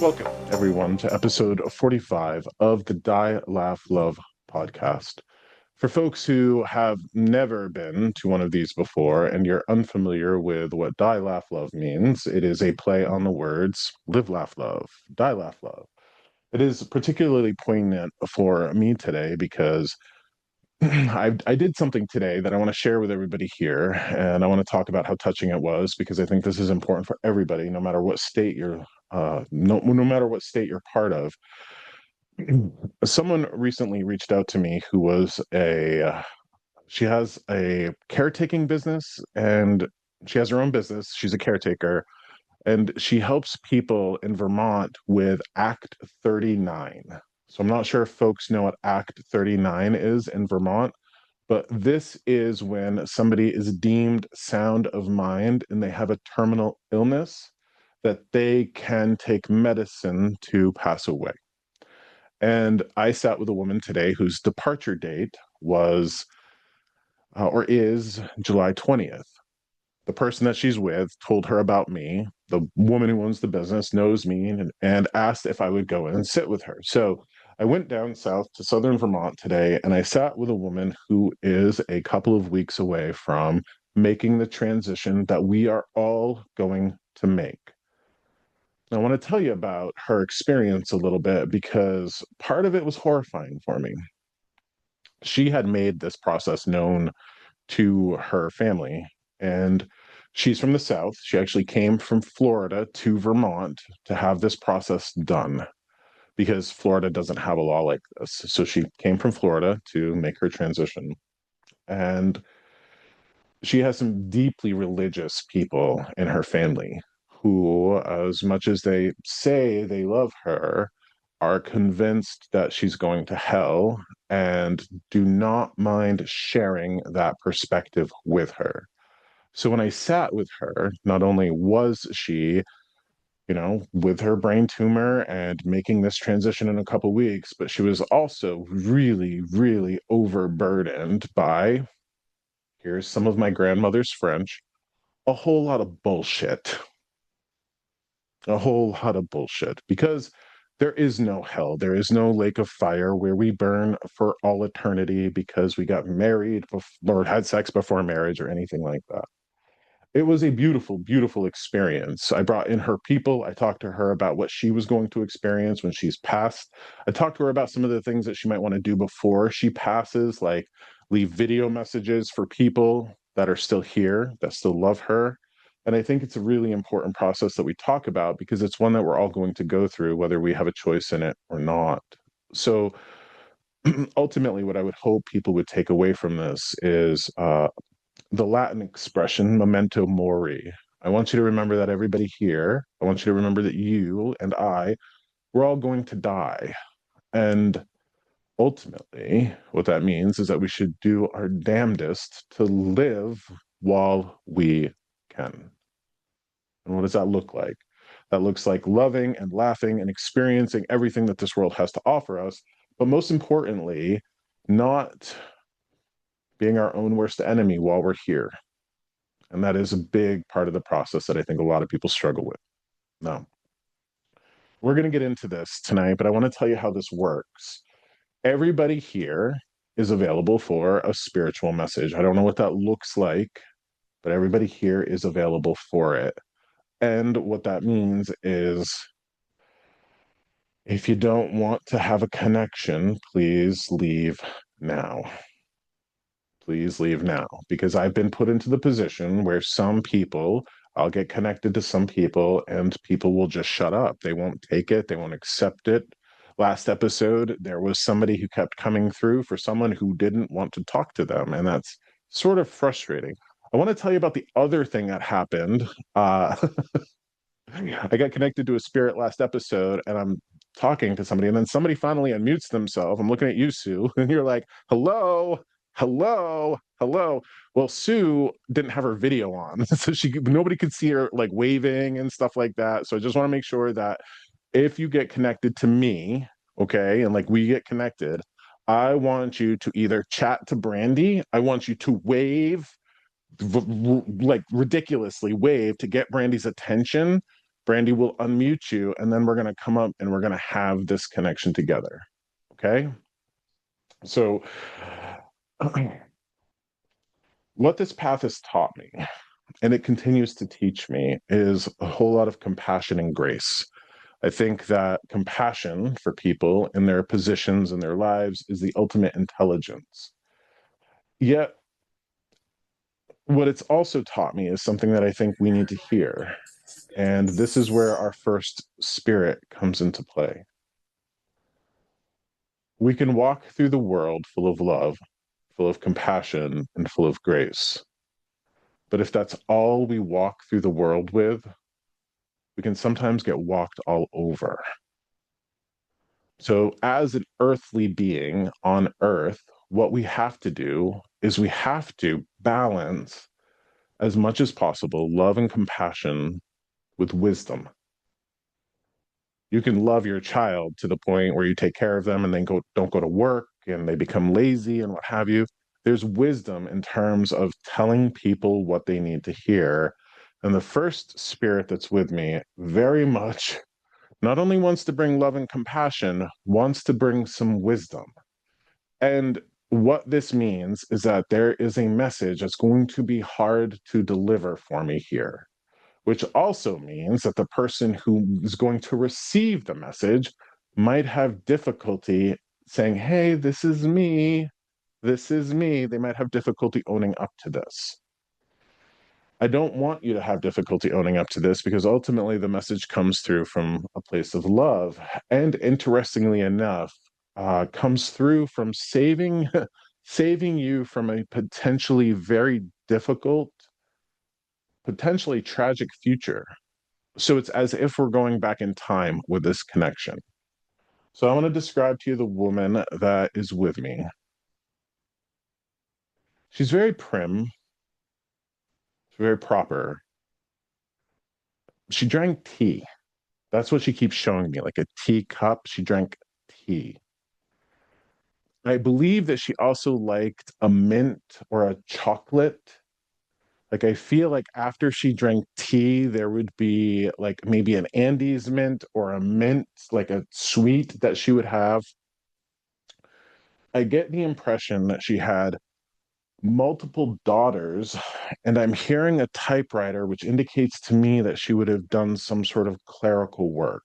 Welcome, everyone, to episode 45 of the Die, Laugh, Love podcast. For folks who have never been to one of these before and you're unfamiliar with what Die, Laugh, Love means, it is a play on the words live, laugh, love, die, laugh, love. It is particularly poignant for me today because I did something today that I want to share with everybody here, and I want to talk about how touching it was because I think this is important for everybody, no matter what state you're, no matter what state you're part of. Someone recently reached out to me who was she has a caretaking business, and she has her own business. She's a caretaker, and she helps people in Vermont with Act 39. So I'm not sure if folks know what Act 39 is in Vermont, but this is when somebody is deemed sound of mind and they have a terminal illness that they can take medicine to pass away. And I sat with a woman today whose departure date was or is July 20th. The person that she's with told her about me. The woman who owns the business knows me and asked if I would go in and sit with her. So I went down south to southern Vermont today and I sat with a woman who is a couple of weeks away from making the transition that we are all going to make. I want to tell you about her experience a little bit because part of it was horrifying for me. She had made this process known to her family, and she's from the South. She actually came from Florida to Vermont to have this process done because Florida doesn't have a law like this. So she came from Florida to make her transition. And she has some deeply religious people in her family who, as much as they say they love her, are convinced that she's going to hell and do not mind sharing that perspective with her. So when I sat with her, not only was she, with her brain tumor and making this transition in a couple weeks, but she was also really, really overburdened by, here's some of my grandmother's French, a whole lot of bullshit. A whole lot of bullshit. Because there is no hell. There is no lake of fire where we burn for all eternity because we got married or had sex before marriage or anything like that. It was a beautiful, beautiful experience. I brought in her people. I talked to her about what she was going to experience when she's passed. I talked to her about some of the things that she might want to do before she passes, like leave video messages for people that are still here, that still love her. And I think it's a really important process that we talk about because it's one that we're all going to go through, whether we have a choice in it or not. So ultimately, what I would hope people would take away from this is the Latin expression memento mori. I want you to remember that everybody here, I want you to remember that you and I, we're all going to die. And ultimately, what that means is that we should do our damnedest to live while we can. And what does that look like? That looks like loving and laughing and experiencing everything that this world has to offer us. But most importantly, not being our own worst enemy while we're here. And that is a big part of the process that I think a lot of people struggle with. Now, we're going to get into this tonight, but I want to tell you how this works. Everybody here is available for a spiritual message. I don't know what that looks like, but everybody here is available for it. And what that means is if you don't want to have a connection, please leave now. Please leave now, because I've been put into the position where some people, I'll get connected to some people and people will just shut up. They won't take it. They won't accept it. Last episode, there was somebody who kept coming through for someone who didn't want to talk to them. And that's sort of frustrating. I want to tell you about the other thing that happened. I got connected to a spirit last episode and I'm talking to somebody and then somebody finally unmutes themselves. I'm looking at you, Sue, and you're like, hello, hello, hello. Well, Sue didn't have her video on, so nobody could see her like waving and stuff like that. So I just want to make sure that if you get connected to me, okay, and like we get connected, I want you to either chat to Brandy, I want you to wave, like ridiculously wave to get Brandy's attention, Brandy will unmute you, and then we're going to come up and we're going to have this connection together. Okay? So, what this path has taught me, and it continues to teach me, is a whole lot of compassion and grace. I think that compassion for people in their positions in their lives is the ultimate intelligence. Yet, what it's also taught me is something that I think we need to hear. And this is where our first spirit comes into play. We can walk through the world full of love, full of compassion, and full of grace. But if that's all we walk through the world with, we can sometimes get walked all over. So, as an earthly being on earth, what we have to do is we have to balance as much as possible love and compassion with wisdom. You can love your child to the point where you take care of them and then don't go to work and they become lazy and what have you. There's wisdom in terms of telling people what they need to hear. And the first spirit that's with me very much not only wants to bring love and compassion, wants to bring some wisdom. And what this means is that there is a message that's going to be hard to deliver for me here, which also means that the person who is going to receive the message might have difficulty saying, hey, this is me. This is me. They might have difficulty owning up to this. I don't want you to have difficulty owning up to this because ultimately the message comes through from a place of love. And interestingly enough, comes through from saving you from a potentially very difficult, potentially tragic future. So it's as if we're going back in time with this connection. So I want to describe to you the woman that is with me. She's very prim, very proper. She drank tea. That's what she keeps showing me, like a teacup. She drank tea. I believe that she also liked a mint or a chocolate. Like I feel like after she drank tea, there would be like maybe an Andes mint or a mint, like a sweet that she would have. I get the impression that she had multiple daughters, and I'm hearing a typewriter, which indicates to me that she would have done some sort of clerical work.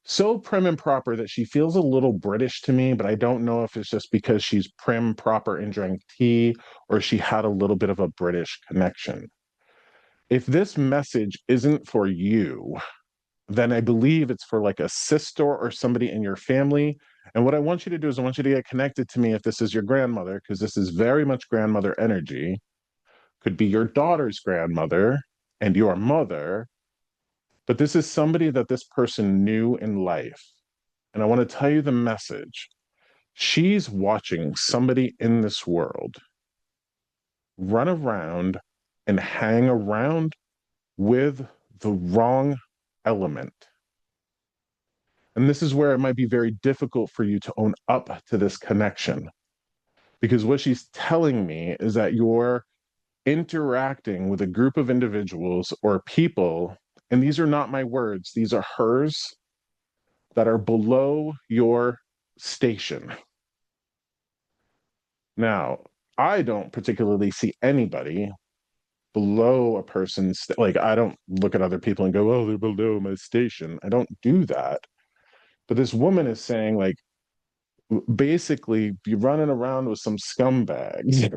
So prim and proper that she feels a little British to me, but I don't know if it's just because she's prim, proper, and drank tea, or she had a little bit of a British connection. If this message isn't for you, then I believe it's for like a sister or somebody in your family. And what I want you to do is I want you to get connected to me if this is your grandmother, because this is very much grandmother energy. Could be your daughter's grandmother and your mother, but this is somebody that this person knew in life. And I want to tell you the message. She's watching somebody in this world run around and hang around with the wrong element. And this is where it might be very difficult for you to own up to this connection. Because what she's telling me is that you're interacting with a group of individuals or people, and these are not my words, these are hers, that are below your station. Now, I don't particularly see anybody below a person's, like, I don't look at other people and go, oh, they're below my station. I don't do that. But this woman is saying, like, basically be running around with some scumbags,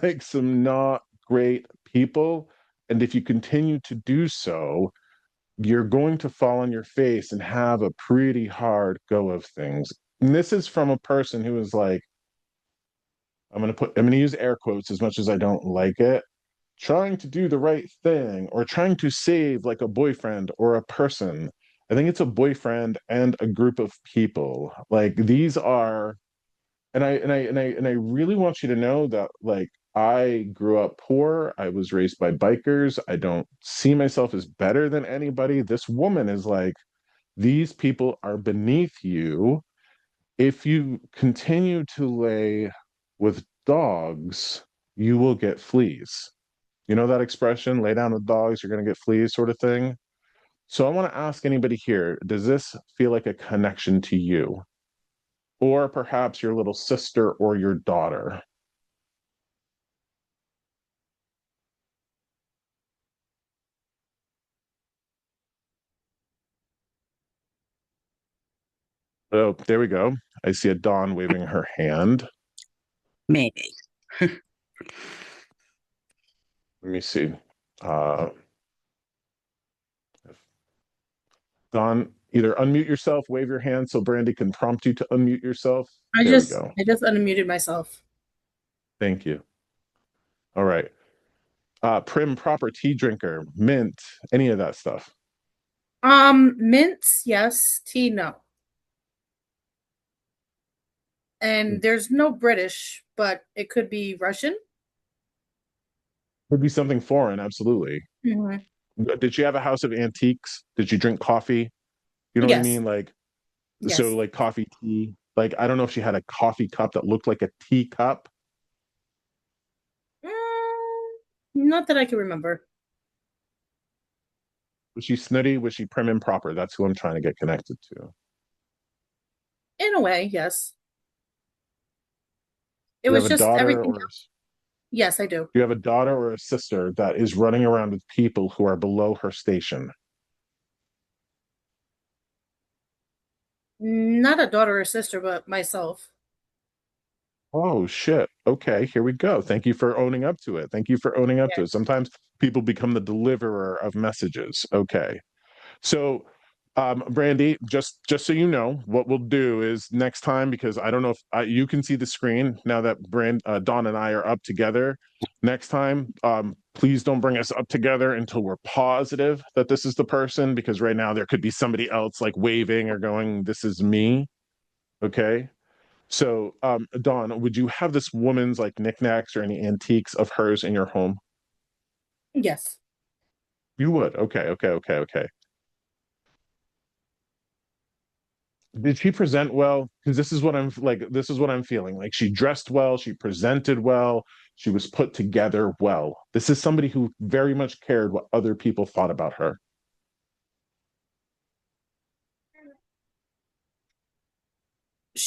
like some not great people. And if you continue to do so, you're going to fall on your face and have a pretty hard go of things. And this is from a person who is like, I'm going to use air quotes as much as I don't like it, trying to do the right thing or trying to save like a boyfriend or a person. I think it's a boyfriend and a group of people. Like these are, and I really want you to know that like I grew up poor. I was raised by bikers. I don't see myself as better than anybody. This woman is like, these people are beneath you. If you continue to lay with dogs, you will get fleas. You know that expression, lay down with dogs, you're going to get fleas, sort of thing. So I want to ask anybody here, does this feel like a connection to you? Or perhaps your little sister or your daughter? Oh, there we go. I see a Dawn waving her hand. Maybe. Let me see. Uh, Dawn, either unmute yourself, wave your hand so Brandy can prompt you to unmute yourself. I There we just go. I just unmuted myself. Thank you. All right. Prim proper tea drinker, mint, any of that stuff. Mints, yes. Tea, no. And there's no British, but it could be Russian. Could be something foreign, absolutely. Hmm. Did she have a house of antiques? Did she drink coffee? You know what I Yes, mean? Like, so yes. like coffee, tea. Like, I don't know if she had a coffee cup that looked like a teacup. Not that I can remember. Was she snooty? Was she prim and proper? That's who I'm trying to get connected to. Do In a way, yes. It you have was a just daughter everything or else. Yes, I do. do you have a daughter or a sister that is running around with people who are below her station? Not a daughter or sister, but myself. Oh shit. Okay, here we go. Thank you for owning up to it. Thank you for owning up Yeah, to it. Sometimes people become the deliverer of messages. Okay. So, Brandy, just so you know, what we'll do is next time, because I don't know if you can see the screen now that Dawn and I are up together. Next time, please don't bring us up together until we're positive that this is the person, because right now there could be somebody else like waving or going, "This is me." Okay. So, Dawn, would you have this woman's like knickknacks or any antiques of hers in your home? yes. You would. Okay. Okay. Okay. Okay. Did she present well? Because this is what I'm like, this is what I'm feeling. Like she dressed well, she presented well, she was put together well. This is somebody who very much cared what other people thought about her.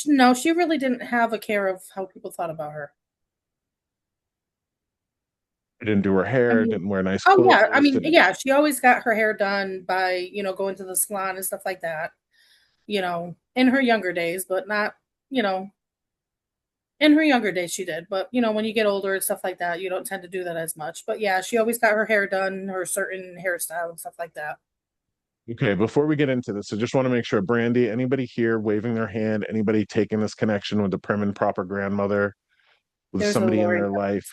No, she really didn't have a care of how people thought about her. Didn't do her I hair, mean, didn't wear nice oh yeah, I clothes, mean, didn't. yeah, she always got her hair done by, going to the salon and stuff like that, in her younger days, but not, you know, in her younger days she did. But, when you get older and stuff like that, you don't tend to do that as much. But yeah, she always got her hair done, her certain hairstyle and stuff like that. Okay, before we get into this, I just want to make sure, Brandy, anybody here waving their hand, anybody taking this connection with the prim and proper grandmother, with There's a somebody in Lori. their life?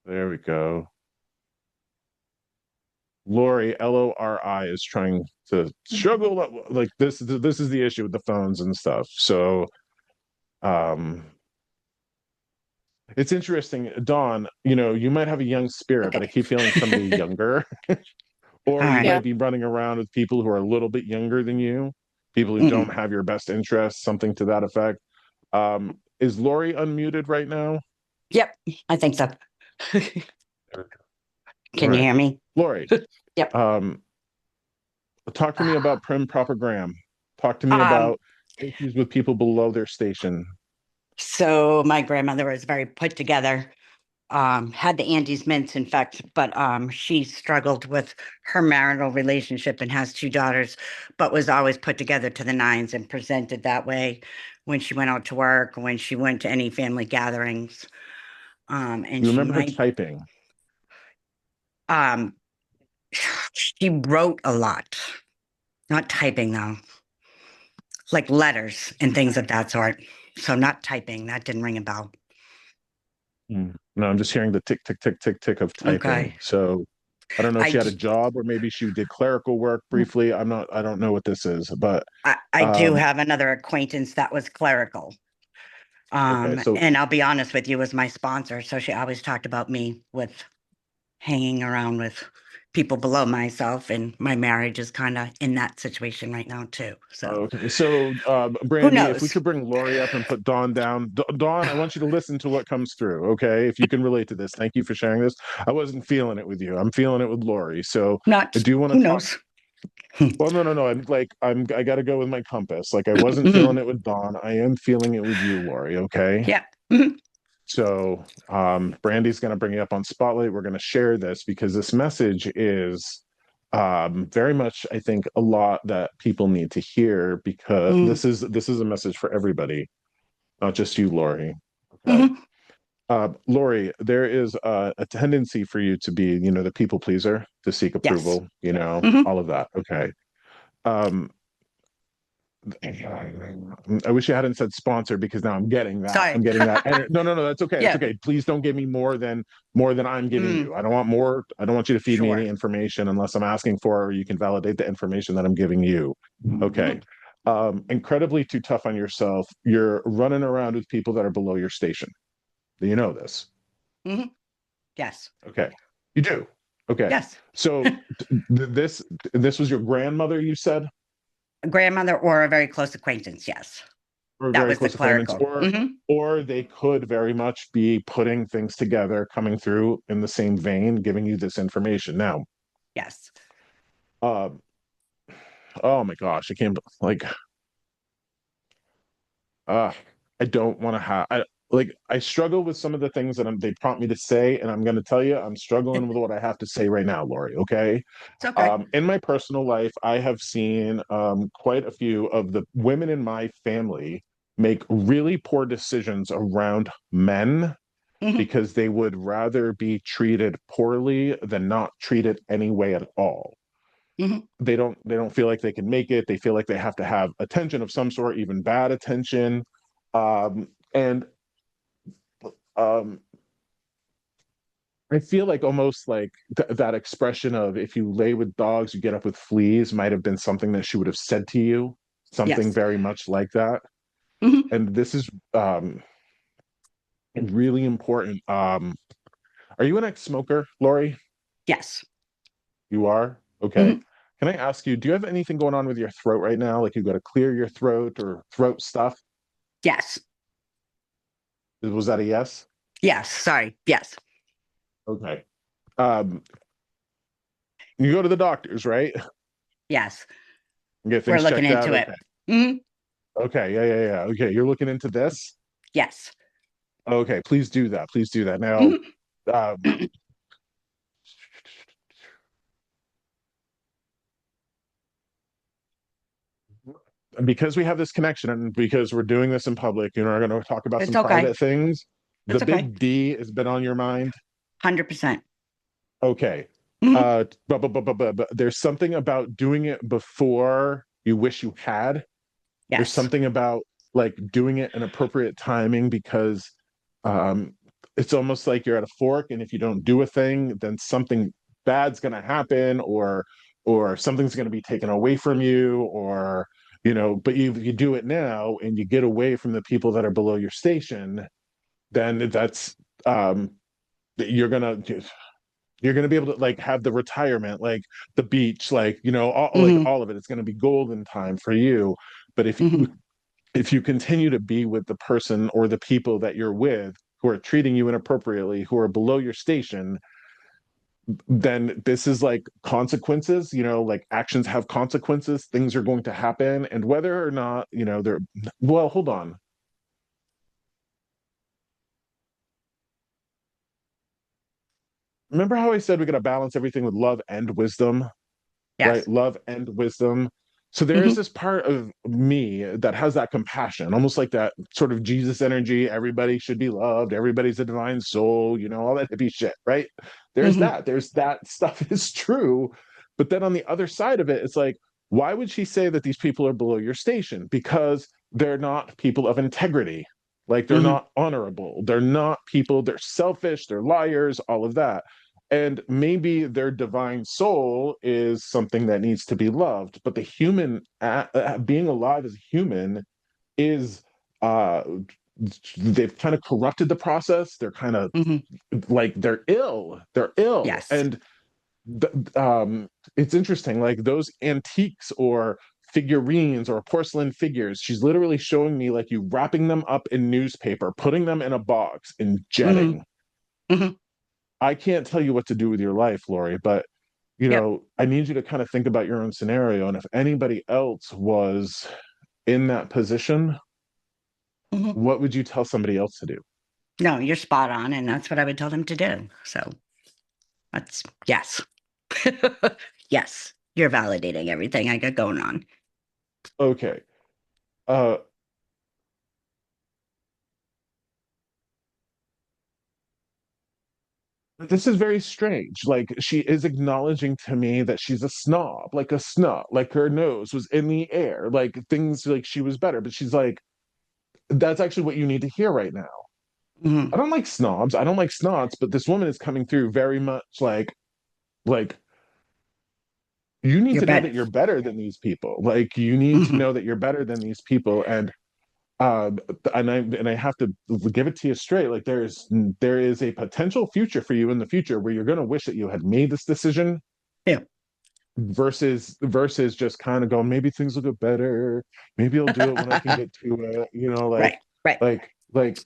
There we go. Lori, Lori, is trying to struggle. Like this is the issue with the phones and stuff. So, um, it's interesting, Dawn. You know, you might have a young spirit, but I Okay. keep feeling somebody younger, All or you right. might Yeah. be running around with people who are a little bit younger than you, people who don't Mm-mm. have your best interests, something to that effect. Is Lori unmuted right now? Yep, I think so. All Can you right, hear me? Lori. Yep. Um, Talk to me about Prim Proper Graham. Talk to me Um, about issues with people below their station. so my grandmother was very put together, had the Andes mints, in fact, but she struggled with her marital relationship and has two daughters, but was always put together to the nines and presented that way when she went out to work, when she went to any family gatherings. And You she remember her might, typing. um, she wrote a lot, not typing though, like letters and things of that sort. So not typing, that didn't ring a bell. No, I'm just hearing the tick, tick, tick, tick, tick of typing. Okay. So I don't know if I she had a job or maybe she did clerical work briefly. I don't know what this is, but I do um, have another acquaintance that was clerical. okay. So And I'll be honest with you, was my sponsor. So she always talked about me with. hanging around with people below myself, and my marriage is kind of in that situation right now too. So Okay, so who Brandy, if we knows? could bring Lori up and put Dawn down. Dawn, I want you to listen to what comes through, okay? If you can relate to this. Thank you for sharing this. I wasn't feeling it with you. I'm feeling it with Lori. So I Not do want to who talk. knows? Well, no, no, no. I got to go with my compass. Like I wasn't feeling it with Dawn. I am feeling it with you, Lori, okay? Yeah. Mhm. So Brandy's going to bring you up on Spotlight. We're going to share this because this message is very much, I think, a lot that people need to hear because Mhm. this is a message for everybody, not just you, Lori. Okay. Mhm. Lori, there is a tendency for you to be, the people pleaser, to seek Yes. approval, Mhm. all of that. Okay. Um, I wish you hadn't said sponsor because now I'm getting that. Sorry. I'm getting that. And no, no, no, that's okay. It's Yeah. okay. Please don't give me more than I'm giving Mm. you. I don't want more. I don't want you to feed me any Sure. information unless I'm asking for it or you can validate the information that I'm giving you. Okay. Mhm. Incredibly too tough on yourself. You're running around with people that are below your station. Do you know this? Mhm. Yes. Okay. You do. Okay. Yes. So this was your grandmother, you said, A grandmother or a very close acquaintance. Yes. or a That very was the close acquaintance, clerical. or they could very much be putting things together, coming through in the same vein, giving you this information. Now, Yes. uh, oh my gosh, I can't like uh I don't want to have I struggle with some of the things that they prompt me to say, and I'm going to tell you, I'm struggling with what I have to say right now, Lori. Okay. It's okay. In my personal life, I have seen quite a few of the women in my family make really poor decisions around men Mhm. because they would rather be treated poorly than not treated any way at all. Mhm. They don't feel like they can make it. They feel like they have to have attention of some sort, even bad attention. And um, I feel like almost like that expression of if you lay with dogs, you get up with fleas might have been something that she would have said to you, something Yes. very much like that. Mhm. And this is really important. Are you an ex-smoker, Lori? Yes. You are? Okay. Mhm. Can I ask you, do you have anything going on with your throat right now? Like you got to clear your throat or throat stuff? Yes. Was that a yes? Yes. Sorry. Yes. Okay. Um, you go to the doctors, right? Yes. Get We're things looking checked out. into it. Okay. Mhm. Okay. Yeah, yeah, yeah. Okay. You're looking into this? Yes. Okay. Please do that. Please do that. Now, Mhm. um, because we have this connection and because we're doing this in public, we're going to talk about It's some okay. private things. The It's okay. big D has been on your mind. 100%. Okay. Mhm. But there's something about doing it before you wish you had. There's Yes. something about like doing it in appropriate timing because um, it's almost like you're at a fork, and if you don't do a thing, then something bad's going to happen, or something's going to be taken away from you, or But you do it now, and you get away from the people that are below your station, then that's um, you're gonna you're going to be able to like have the retirement, like the beach, like like Mhm. all of it. It's going to be golden time for you. But Mhm. if you continue to be with the person or the people that you're with who are treating you inappropriately, who are below your station, then this is like consequences. Like actions have consequences. Things are going to happen, and whether or not they're well. Hold on. Remember how I said we got to balance everything with love and wisdom? Right? Yes. Love and wisdom. So there is Mhm. this part of me that has that compassion, almost like that sort of Jesus energy. Everybody should be loved. Everybody's a divine soul, all that hippie shit, right? There's Mhm. that. There's that stuff is true. But then on the other side of it, it's like, why would she say that these people are below your station? Because they're not people of integrity. Like they're Mhm. not honorable. They're not people, they're selfish, they're liars, all of that. And maybe their divine soul is something that needs to be loved, but the human being alive as a human is uh they've kind of corrupted the process. They're kind of Hmm. like they're ill. Yes. And it's interesting, like those antiques or figurines or porcelain figures, she's literally showing me like you wrapping them up in newspaper, putting them in a box and Hmm. jetting. Hmm. I can't tell you what to do with your life, Lori, but Yep. I need you to kind of think about your own scenario. And if anybody else was in that position, Hmm. what would you tell somebody else to do? No, you're spot on, and that's what I would tell them to do. So that's yes. Yes, you're validating everything I got going on. Okay. Uh, this is very strange. Like she is acknowledging to me that she's a snob, like a snob, like her nose was in the air, like things like she was better. But she's like, that's actually what you need to hear right now. Hmm. I don't like snobs. I don't like snobs, but this woman is coming through very much like you need You're to know that better. you're better than these people. Like you need to Hmm. know that you're better than these people. Uh and I have to give it to you straight. Like there is a potential future for you in the future where you're going to wish that you had made this decision Yeah. versus just kind of going, maybe things will get better, maybe I'll do it when I can get to it, Right. Right.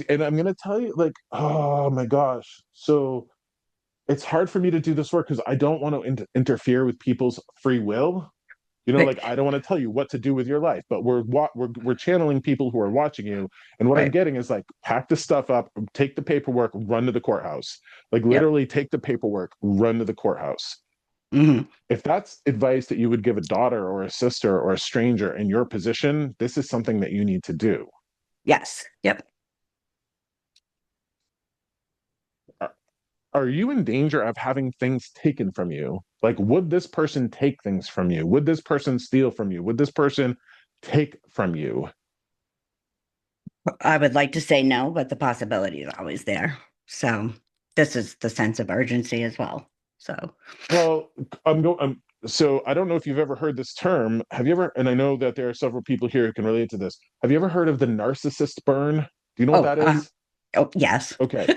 and I'm gonna tell you, like, oh my gosh, so it's hard for me to do this work because I don't want to interfere with people's free will. Right. Like I don't want to tell you what to do with your life, but we're channeling people who are watching you, and what I'm Right. getting is like pack the stuff up, take the paperwork, run to the courthouse. Like Yep. literally take the paperwork, run to the courthouse. Hmm. If that's advice that you would give a daughter or a sister or a stranger in your position, this is something that you need to do. Yes. Yep. Are you in danger of having things taken from you? Like, would this person take things from you? Would this person steal from you? Would this person take from you? I would like to say no, but the possibility is always there. So this is the sense of urgency as well. So, Well, I'm going. So I don't know if you've ever heard this term. Have you ever? And I know that there are several people here who can relate to this. Have you ever heard of the narcissist burn? Do you know what oh, that is? oh, yes. Okay.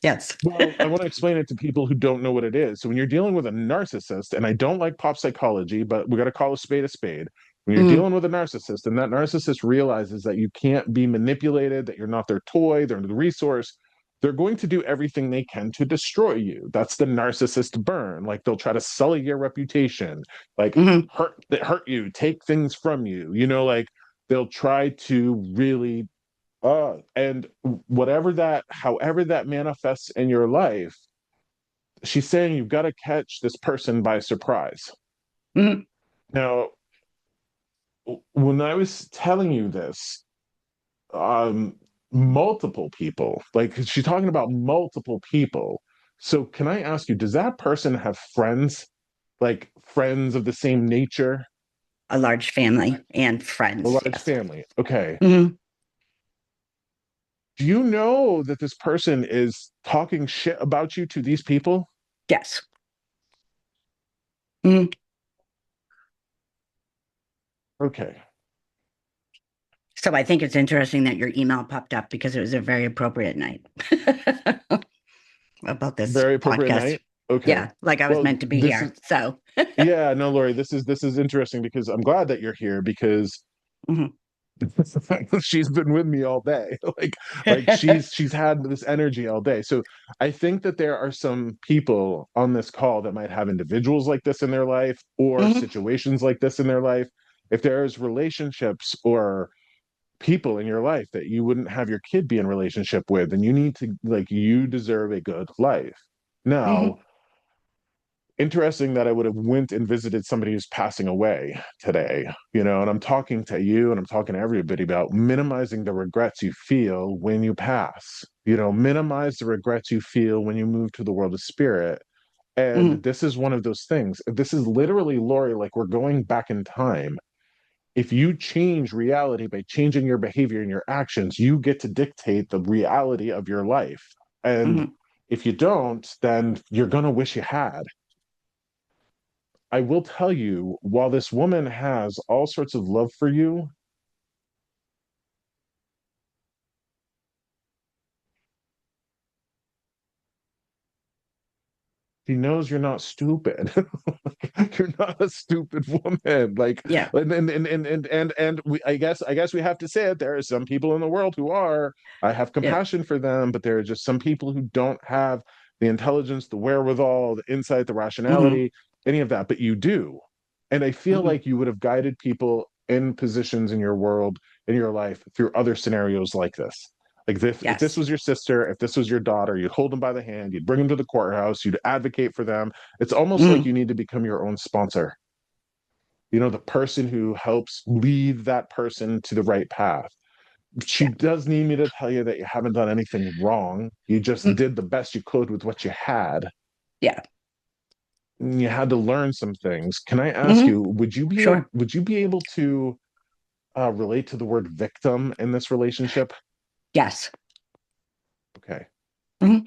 Yes. Well, I want to explain it to people who don't know what it is. So when you're dealing with a narcissist, and I don't like pop psychology, but we got to call a spade a spade. When you're Mm, dealing with a narcissist, and that narcissist realizes that you can't be manipulated, that you're not their toy, they're the resource, they're going to do everything they can to destroy you. That's the narcissist burn. Like they'll try to sully your reputation, like hmm. hurt you, take things from you. Like they'll try to really and however that manifests in your life, she's saying you've got to catch this person by surprise. Hmm. Now, when I was telling you this, um, multiple people, like she's talking about multiple people. So, can I ask you, does that person have friends, like friends of the same nature, A large family and a friends. large Yes. family? Okay. Hmm. Do you know that this person is talking shit about you to these people? Yes. Hmm. Okay. So I think it's interesting that your email popped up because it was a very appropriate night about this Very appropriate podcast. night. Okay. Yeah, like I was Well, meant to be this is here. So, yeah, no, Lori, this is interesting because I'm glad that you're here because mhm. the fact that she's been with me all day. Like she's had this energy all day. So I think that there are some people on this call that might have individuals like this in their life or Mhm. situations like this in their life. If there's relationships or people in your life that you wouldn't have your kid be in relationship with, and you need to like you deserve a good life. Now, Mhm. interesting that I would have went and visited somebody who's passing away today, and I'm talking to you and I'm talking to everybody about minimizing the regrets you feel when you pass. Minimize the regrets you feel when you move to the world of spirit. And Mhm. this is one of those things. This is literally, Lori, like we're going back in time. If you change reality by changing your behavior and your actions, you get to dictate the reality of your life. And Mhm. if you don't, then you're going to wish you had. I will tell you, while this woman has all sorts of love for you, she knows you're not stupid. You're not a stupid woman. Like, Yeah. I guess we have to say it. There are some people in the world who are. I have Yeah. compassion for them, but there are just some people who don't have the intelligence, the wherewithal, the insight, the Hmm. rationality, any of that. But you do. And I feel Hmm. like you would have guided people in positions in your world, in your life, through other scenarios like this. Like if this Yes. was your sister, if this was your daughter, you'd hold them by the hand, you'd bring them to the courthouse, you'd advocate for them. It's almost like Hmm. you need to become your own sponsor. The person who helps lead that person to the right path. She Yeah. does need me to tell you that you haven't done anything wrong. You just Mm. did the best you could with what you had. Yeah. You had to learn some things. Can I ask Hmm. you, Sure. would you be able to relate to the word victim in this relationship? Yes. Okay. Hmm.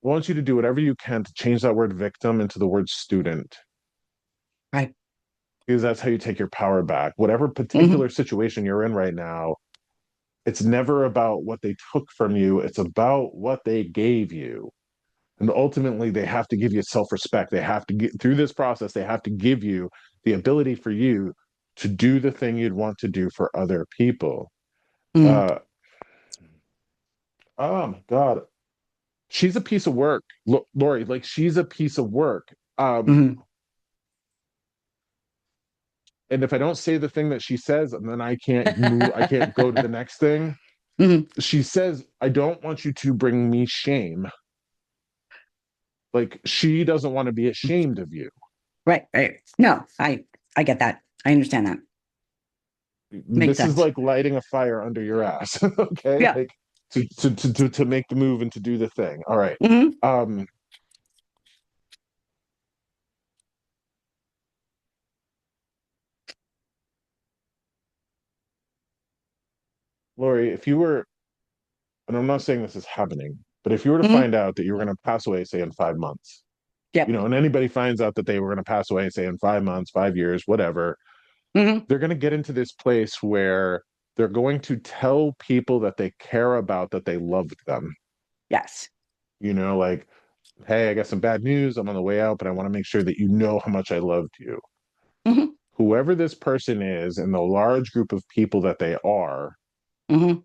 I want you to do whatever you can to change that word victim into the word student, Right. because that's how you take your power back. Whatever Hmm. particular situation you're in right now, it's never about what they took from you, it's about what they gave you. And ultimately, they have to give you self respect. They have to get through this process, they have to give you the ability for you to do the thing you'd want to do for other people. Hmm. Uh, oh my God. She's a piece of work, Lori. Like, she's a piece of work. Hmm. And if I don't say the thing that she says, and then I can't move, I can't go to the next thing. Hmm. She says, I don't want you to bring me shame. Like, she doesn't want to be ashamed of you. Right. Right. No, I get that. I understand that. Makes This is sense. like lighting a fire under your ass. Okay. Yeah. Like, to make the move and to do the thing. All right. Hmm. Um, Lori, if you were, and I'm not saying this is happening, but if you were to Hmm. find out that you were going to pass away, say in 5 months, Yep. and anybody finds out that they were going to pass away, say in 5 months, 5 years, whatever, Hmm. they're going to get into this place where they're going to tell people that they care about that they loved them. Yes. Like, hey, I got some bad news. I'm on the way out, but I want to make sure that you know how much I loved you. Hmm. Whoever this person is and the large group of people that they are, Hmm.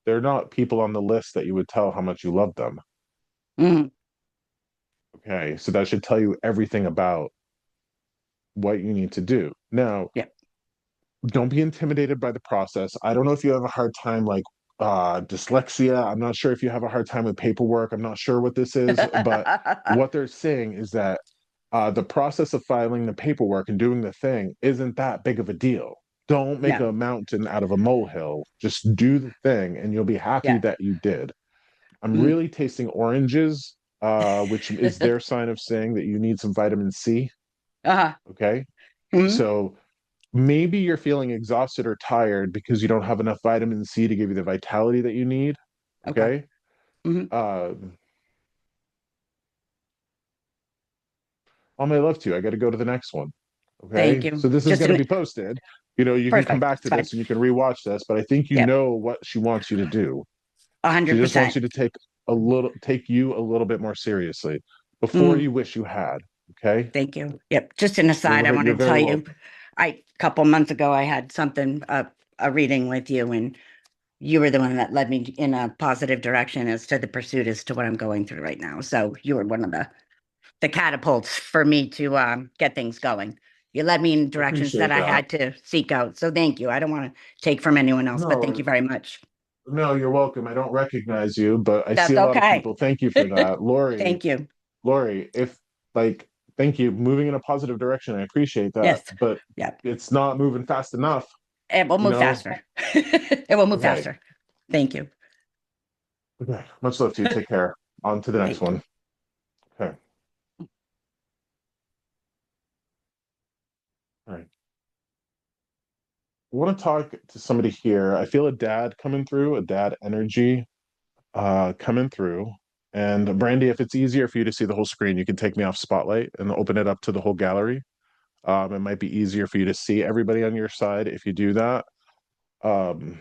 they're not people on the list that you would tell how much you love them. Hmm. Okay. So that should tell you everything about what you need to do. Now, Yep. don't be intimidated by the process. I don't know if you have a hard time like dyslexia. I'm not sure if you have a hard time with paperwork. I'm not sure what this is, but what they're saying is that the process of filing the paperwork and doing the thing isn't that big of a deal. Don't make No. a mountain out of a molehill. Just do the thing and you'll be happy Yeah. that you did. I'm Mm. really tasting oranges, which is their sign of saying that you need some vitamin C. Uh-huh. Okay. Hmm. So maybe you're feeling exhausted or tired because you don't have enough vitamin C to give you the vitality that you need. Okay. Okay. Hmm. Uh, all my love to you. I got to go to the next one. Thank Okay. you. So this is Just going to an be posted. You can come perfect. back It's to fine. this and you can rewatch this, but I think you Yep. know what she wants you to do. A She hundred just wants percent. you to take you a little bit more seriously before Mm. you wish you had. Okay. Thank you. Yep. Just an aside, I want You're to tell very you, welcome. a couple months ago, I had something, a reading with you, and you were the one that led me in a positive direction as to the pursuit as to what I'm going through right now. So you were one of the catapults for me to get things going. You led me in I directions that appreciate I that. had to seek out. So thank you. I don't want to take from anyone else, but thank No, you very much. no, you're welcome. I don't recognize you, but I see That's a lot of okay. people. Thank you for that. Thank you. Lori, if like, thank you. Moving in a positive direction. I appreciate that, Yes. but Yeah. it's not moving fast enough, It will you move know? faster. It will move Okay. faster. Thank you. Okay. Much love to you. Take care. On to the next Thank you. one. Okay. All right. I want to talk to somebody here. I feel a dad coming through, a dad energy coming through. And Brandy, if it's easier for you to see the whole screen, you can take me off spotlight and open it up to the whole gallery. It might be easier for you to see everybody on your side if you do that. Um,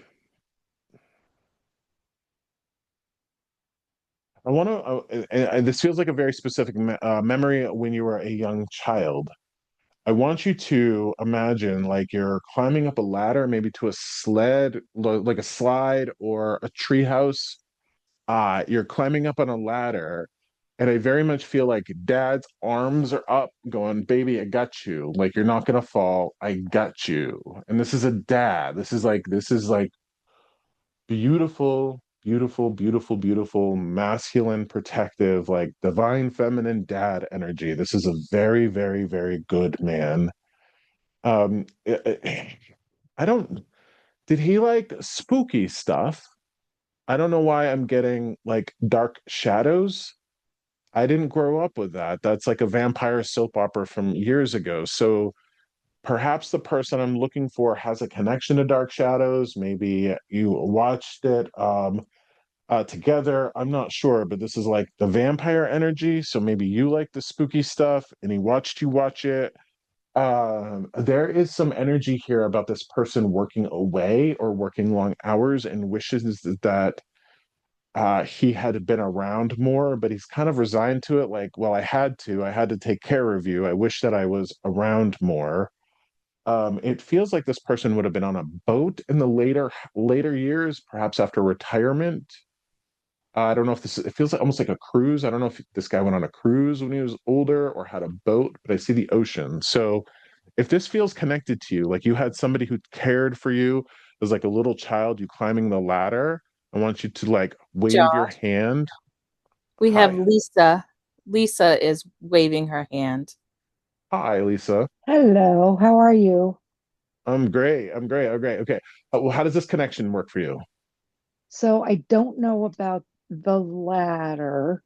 I want to, and this feels like a very specific memory when you were a young child. I want you to imagine like you're climbing up a ladder, maybe to a sled, like a slide or a treehouse. You're climbing up on a ladder, and I very much feel like dad's arms are up, going, "Baby, I got you. Like you're not gonna fall. I got you." And this is a dad. This is like beautiful, beautiful, beautiful, beautiful, masculine, protective, like divine feminine dad energy. This is a very, very, very good man. Um, I don't, did he like spooky stuff? I don't know why I'm getting like dark shadows. I didn't grow up with that. That's like a vampire soap opera from years ago. So perhaps the person I'm looking for has a connection to dark shadows. Maybe you watched it. Together. I'm not sure, but this is like the vampire energy. So maybe you like the spooky stuff and he watched you watch it. There is some energy here about this person working away or working long hours and wishes that he had been around more, but he's kind of resigned to it. Like, well, I had to take care of you. I wish that I was around more. It feels like this person would have been on a boat in the later years, perhaps after retirement. I don't know if this, it feels like almost like a cruise. I don't know if this guy went on a cruise when he was older or had a boat, but I see the ocean. So if this feels connected to you, like you had somebody who cared for you as like a little child, you climbing the ladder, I want you to like wave your Josh, hand. we have Hi. Lisa. Lisa is waving her hand. Hi, Lisa. Hello, how are you? I'm great. I'm great. I'm great. Okay. Well, how does this connection work for you? So I don't know about the latter.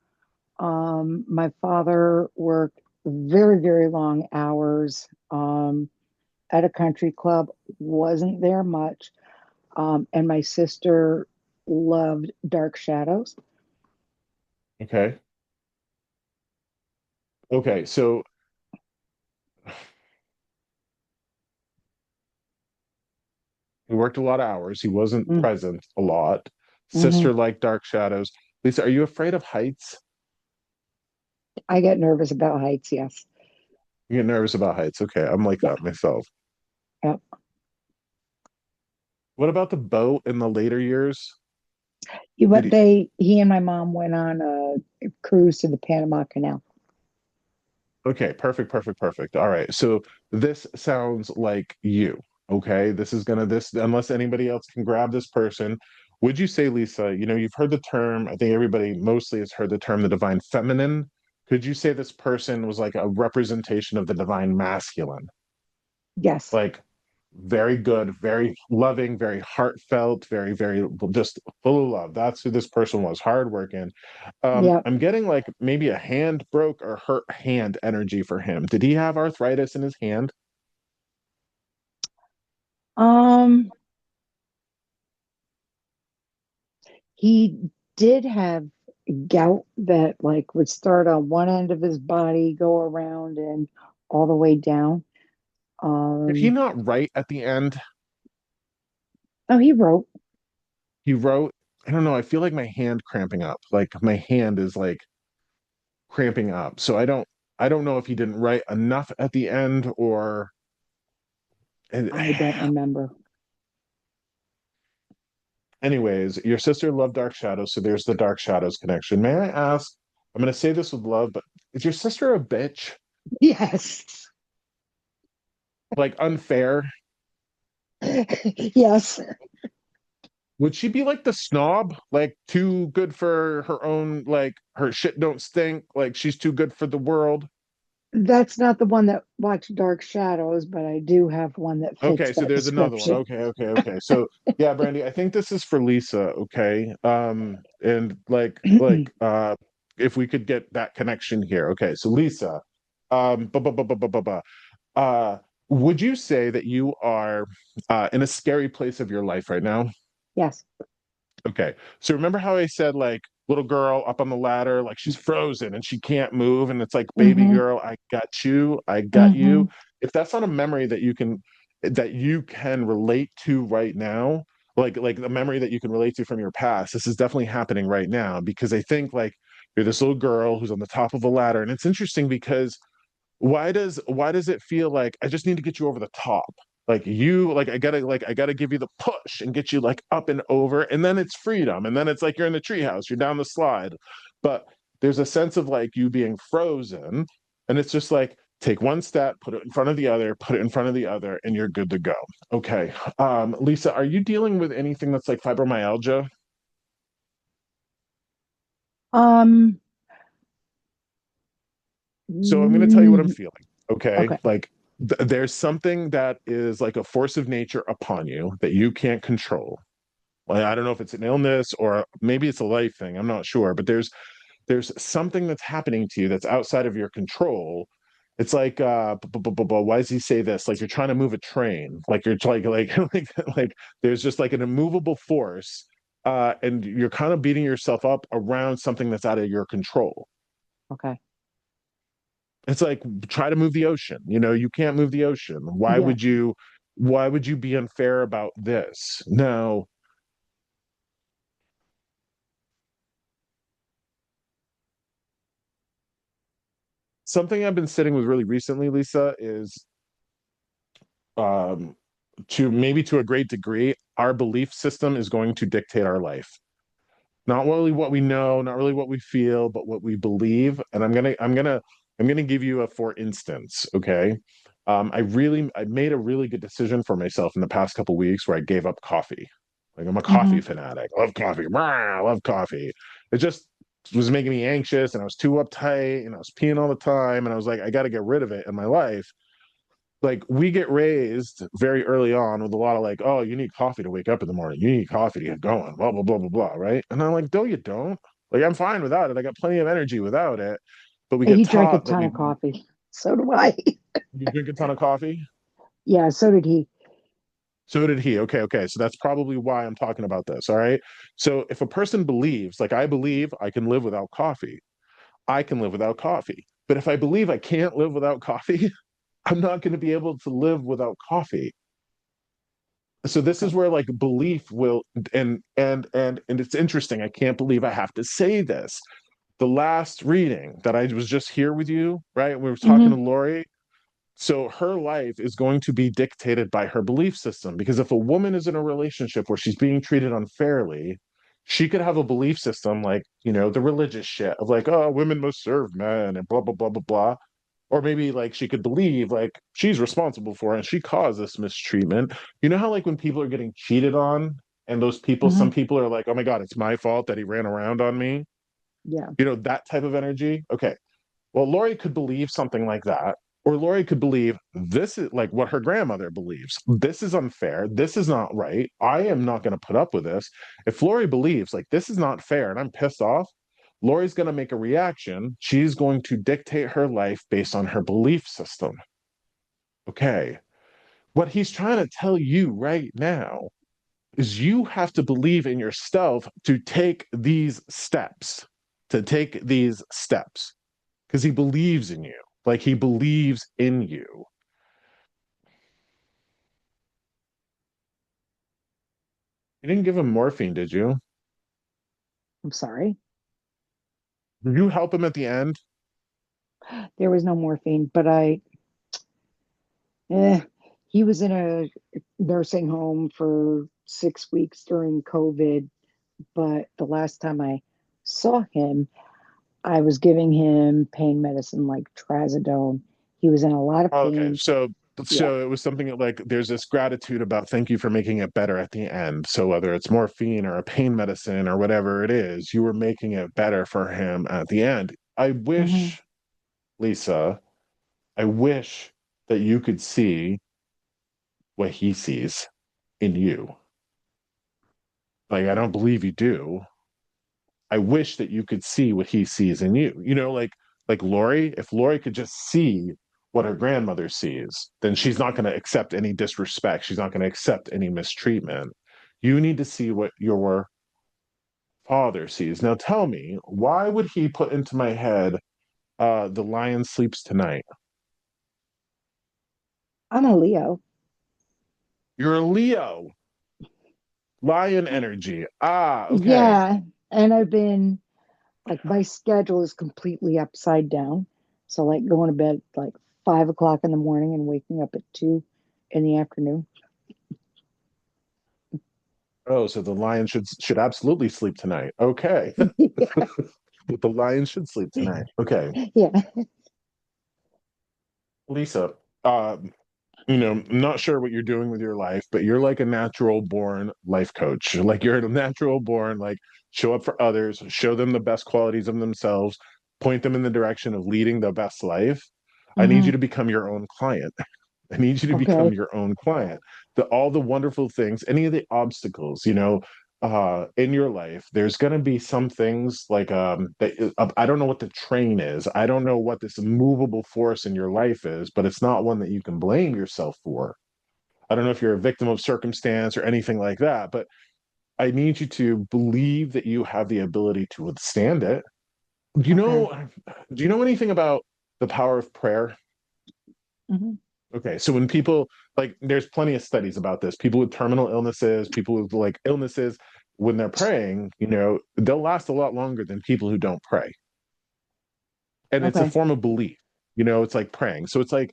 My father worked very, very long hours at a country club, wasn't there much. And my sister loved dark shadows. Okay. Okay. So he worked a lot of hours. He wasn't Mm, present a lot. hmm Sister liked dark shadows. Lisa, are you afraid of heights? I get nervous about heights, yes. You get nervous about heights. Okay, I'm like Yeah, that myself. yeah. What about the boat in the later years? Did he? He and my mom went on a cruise to the Panama Canal. Okay, perfect, perfect, perfect. All right. So this sounds like you. Okay, this is gonna this unless anybody else can grab this person. Would you say, Lisa, you've heard the term, I think everybody mostly has heard the term the divine feminine. Could you say this person was like a representation of the divine masculine? Yes. Like very good, very loving, very heartfelt, very, very just full of love. That's who this person was, hardworking. Yep. I'm getting like maybe a hand broke or hurt hand energy for him. Did he have arthritis in his hand? Um, he did have gout that like would start on one end of his body, go around and all the way down. Did he Um, not write at the end? oh, he wrote. He wrote, I don't know, I feel like my hand cramping up. Like my hand is like cramping up. So I don't know if he didn't write enough at the end or and I don't remember. anyways, your sister loved Dark Shadows, so there's the Dark Shadows connection. May I ask, I'm gonna say this with love, but is your sister a bitch? Yes. Like unfair? Yes. Would she be like the snob? Like too good for her own, like her shit don't stink, like she's too good for the world? That's not the one that watched Dark Shadows, but I do have one that fits Okay, so that there's another one. description. Okay, okay, okay. So yeah, Brandy, I think this is for Lisa, okay? And like if we could get that connection here. Okay, so Lisa, um bu- bu- bu- bu- bu- bu- bu- uh would you say that you are in a scary place of your life right now? Yes. Okay. So remember how I said like little girl up on the ladder, like she's frozen and she can't move, and it's like, baby Mm-hmm. girl, I got you, I got Mm-hmm. you. If that's not a memory that you can relate to right now, like the memory that you can relate to from your past, this is definitely happening right now because I think like You're this little girl who's on the top of a ladder. And it's interesting because why does it feel like I just need to get you over the top? Like I gotta give you the push and get you like up and over, and then it's freedom. And then it's like you're in the treehouse, you're down the slide. But there's a sense of like you being frozen, and it's just like take one step, put it in front of the other, put it in front of the other, and you're good to go. Okay. Lisa, are you dealing with anything that's like fibromyalgia? Um, So I'm going to tell you what I'm mm, feeling. Okay. okay. Like there's something that is like a force of nature upon you that you can't control. Like, I don't know if it's an illness or maybe it's a life thing. I'm not sure, but there's something that's happening to you that's outside of your control. It's like why does he say this? Like you're trying to move a train. Like you're like there's just like an immovable force and you're kind of beating yourself up around something that's out of your control. Okay. It's like try to move the ocean. You can't move the ocean. Why Yeah. would you be unfair about this? Now, something I've been sitting with really recently, Lisa, is um to a great degree, our belief system is going to dictate our life. Not really what we know, not really what we feel, but what we believe. And I'm gonna give you a for instance, okay? I made a really good decision for myself in the past couple weeks where I gave up coffee. Like I'm a coffee Hmm. fanatic. I love coffee. Rah, I love coffee. It just was making me anxious and I was too uptight and I was peeing all the time and I was like, I got to get rid of it in my life. Like we get raised very early on with a lot of like, oh, you need coffee to wake up in the morning. You need coffee to get going, blah, blah, blah, blah, blah, right? And I'm like, no, you don't. Like I'm fine without it. I got plenty of energy without it. But we get He drank a taught that ton we of coffee. So do I. you drink a ton of coffee. Yeah, so did he. So did he. Okay, okay. So that's probably why I'm talking about this. All right. So if a person believes, like I believe I can live without coffee, I can live without coffee. But if I believe I can't live without coffee, I'm not going to be able to live without coffee. So this is Okay. where like belief will and it's interesting. I can't believe I have to say this. The last reading that I was just here with you, right? We were talking to Hmm. Lori. So her life is going to be dictated by her belief system because if a woman is in a relationship where she's being treated unfairly, she could have a belief system like, the religious shit of like, oh, women must serve men and blah blah blah blah blah. Or maybe like she could believe like she's responsible for it and she caused this mistreatment. You know how like when people are getting cheated on and those people, some Hmm. people are like, oh my God, it's my fault that he ran around on me. Yeah. That type of energy. Okay. Well, Lori could believe something like that. Or Lori could believe this is like what her grandmother believes. This is unfair. This is not right. I am not going to put up with this. If Lori believes like this is not fair and I'm pissed off, Lori's going to make a reaction. She's going to dictate her life based on her belief system. Okay. What he's trying to tell you right now is you have to believe in yourself to take these steps, because he believes in you. Like he believes in you. You didn't give him morphine, did you? I'm sorry. Did you help him at the end? There was no morphine, but eh, he was in a nursing home for 6 weeks during COVID. But the last time I saw him, I was giving him pain medicine like trazodone. He was in a lot of Oh, okay. pain. Yeah. So it was something like there's this gratitude about thank you for making it better at the end. So whether it's morphine or a pain medicine or whatever it is, you were making it better for him at the end. Hmm. Lisa, I wish that you could see what he sees in you. Like I don't believe you do. I wish that you could see what he sees in you. Like Lori, if Lori could just see what her grandmother sees, then she's not going to accept any disrespect. She's not going to accept any mistreatment. You need to see what your father sees. Now tell me, why would he put into my head the lion sleeps tonight? I'm a Leo. You're a Leo. Lion energy. Ah, okay. Yeah. And I've been Like my schedule is completely upside down. So like going to bed like 5 o'clock in the morning and waking up at 2 in the afternoon. Oh, so the lion should absolutely sleep tonight. Okay. Yeah. The lion should sleep tonight. Okay. Yeah. Lisa, I'm not sure what you're doing with your life, but you're like a natural born life coach. Like you're a natural born, like show up for others, show them the best qualities of themselves, point them in the direction of leading the best life. I need you Hmm. to become your own client. I need you to become Okay. your own client. All the wonderful things, any of the obstacles, in your life, there's going to be some things like that. I don't know what the train is. I don't know what this movable force in your life is, but it's not one that you can blame yourself for. I don't know if you're a victim of circumstance or anything like that, but I need you to believe that you have the ability to withstand it. Do you Okay. know, do you know anything about the power of prayer? Hmm. Okay, so when people like, there's plenty of studies about this. People with terminal illnesses, people with like illnesses, when they're praying, they'll last a lot longer than people who don't pray. And it's a Okay. form of belief, it's like praying. So it's like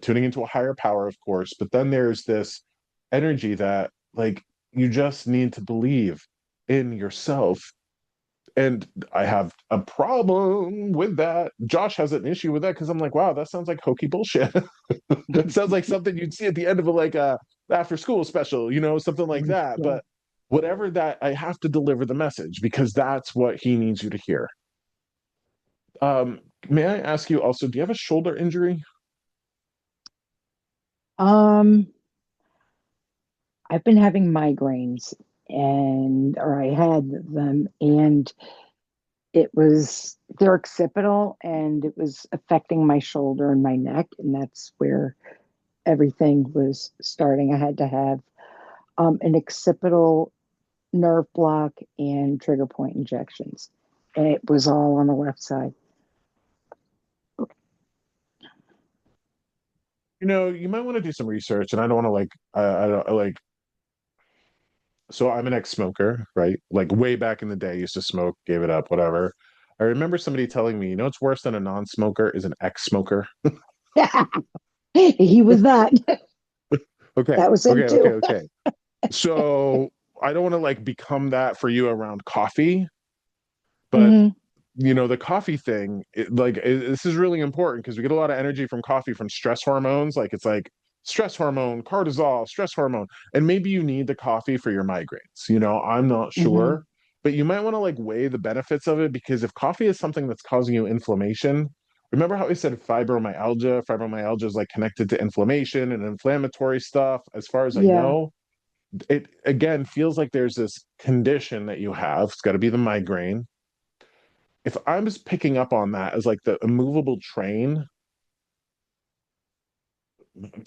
tuning into a higher power, of course, but then there's this energy that, like, you just need to believe in yourself. And I have a problem with that. Josh has an issue with that because I'm like, wow, that sounds like hokey bullshit. That sounds like something you'd see at the end of a after school special, something like that. Yeah. But whatever that, I have to deliver the message because that's what he needs you to hear. May I ask you also, do you have a shoulder injury? Um, I've been having migraines or I had them, and they're occipital, and it was affecting my shoulder and my neck, and that's where everything was starting. I had to have an occipital nerve block and trigger point injections, and it was all on the left side. You might want to do some research, and I don't want to like, I don't like. So I'm an ex-smoker, right? Like way back in the day, I used to smoke, gave it up, whatever. I remember somebody telling me, it's worse than a non-smoker is an ex-smoker. He was that. Okay, That was him okay, okay, too. okay. So I don't want to like become that for you around coffee, but Hmm. the coffee thing, this is really important because we get a lot of energy from coffee from stress hormones. Like it's like stress hormone, cortisol, stress hormone, and maybe you need the coffee for your migraines. I'm not Hmm. sure, but you might want to like weigh the benefits of it because if coffee is something that's causing you inflammation, remember how we said fibromyalgia? Fibromyalgia is like connected to inflammation and inflammatory stuff. As far as I Yeah. know, it again feels like there's this condition that you have. It's got to be the migraine. If I was picking up on that as like the immovable train,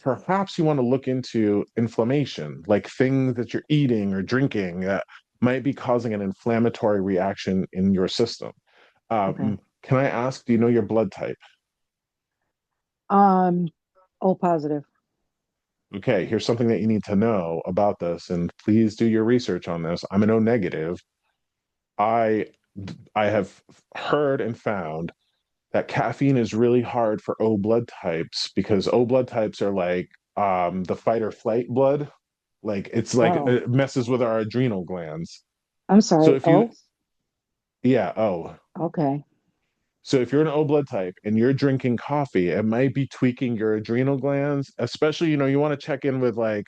perhaps you want to look into inflammation, like things that you're eating or drinking that might be causing an inflammatory reaction in your system. Okay. Can I ask, do you know your blood type? Um, O positive. Okay, here's something that you need to know about this, and please do your research on this. I'm an O negative. I I have heard and found that caffeine is really hard for O blood types because O blood types are like the fight or flight blood. Like it's like Oh, it messes with our adrenal glands. I'm So sorry. if you Oh, yeah, oh. okay. So if you're an O blood type and you're drinking coffee, it might be tweaking your adrenal glands, especially, you want to check in with like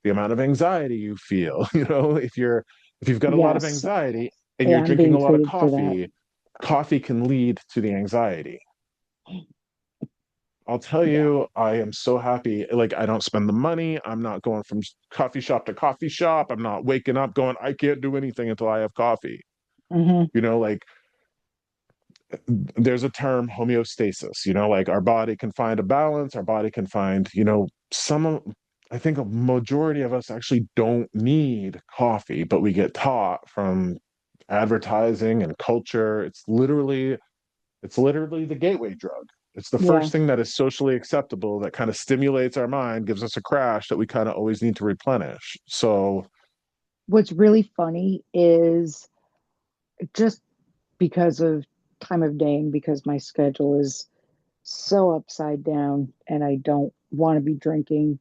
the amount of anxiety you feel. If you've got a lot of Yes. anxiety and Yeah, you're I'm drinking being a lot of treated for that. coffee can lead to the anxiety. I'll tell Yeah. you, I am so happy. Like, I don't spend the money. I'm not going from coffee shop to coffee shop. I'm not waking up going, I can't do anything until I have coffee. Hmm. Like, there's a term homeostasis, like our body can find a balance, our body can find, I think a majority of us actually don't need coffee, but we get taught from advertising and culture. It's literally the gateway drug. It's the Yeah. first thing that is socially acceptable that kind of stimulates our mind, gives us a crash that we kind of always need to replenish. So, What's really funny is just because of time of day and because my schedule is so upside down and I don't want to be drinking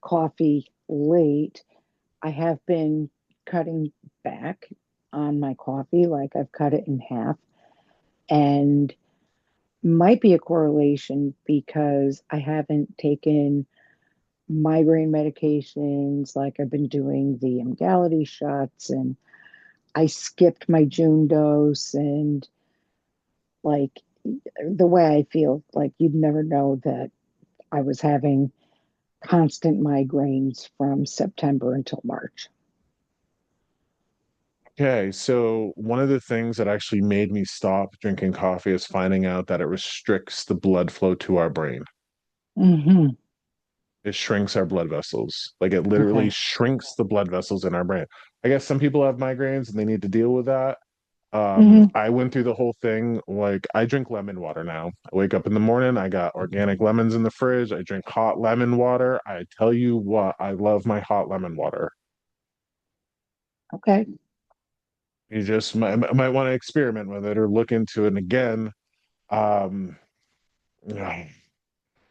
coffee late, I have been cutting back on my coffee. Like I've cut it in half and might be a correlation because I haven't taken migraine medications. Like I've been doing the Emgality shots and I skipped my June dose and like the way I feel, like you'd never know that I was having constant migraines from September until March. Okay, so one of the things that actually made me stop drinking coffee is finding out that it restricts the blood flow to our brain. Hmm. It shrinks our blood vessels. Like it literally Okay. shrinks the blood vessels in our brain. I guess some people have migraines and they need to deal with that. Hmm. I went through the whole thing. Like I drink lemon water now. I wake up in the morning, I got organic lemons in the fridge. I drink hot lemon water. I tell you what, I love my hot lemon water. Okay. You just might want to experiment with it or look into it. And again, um, yeah.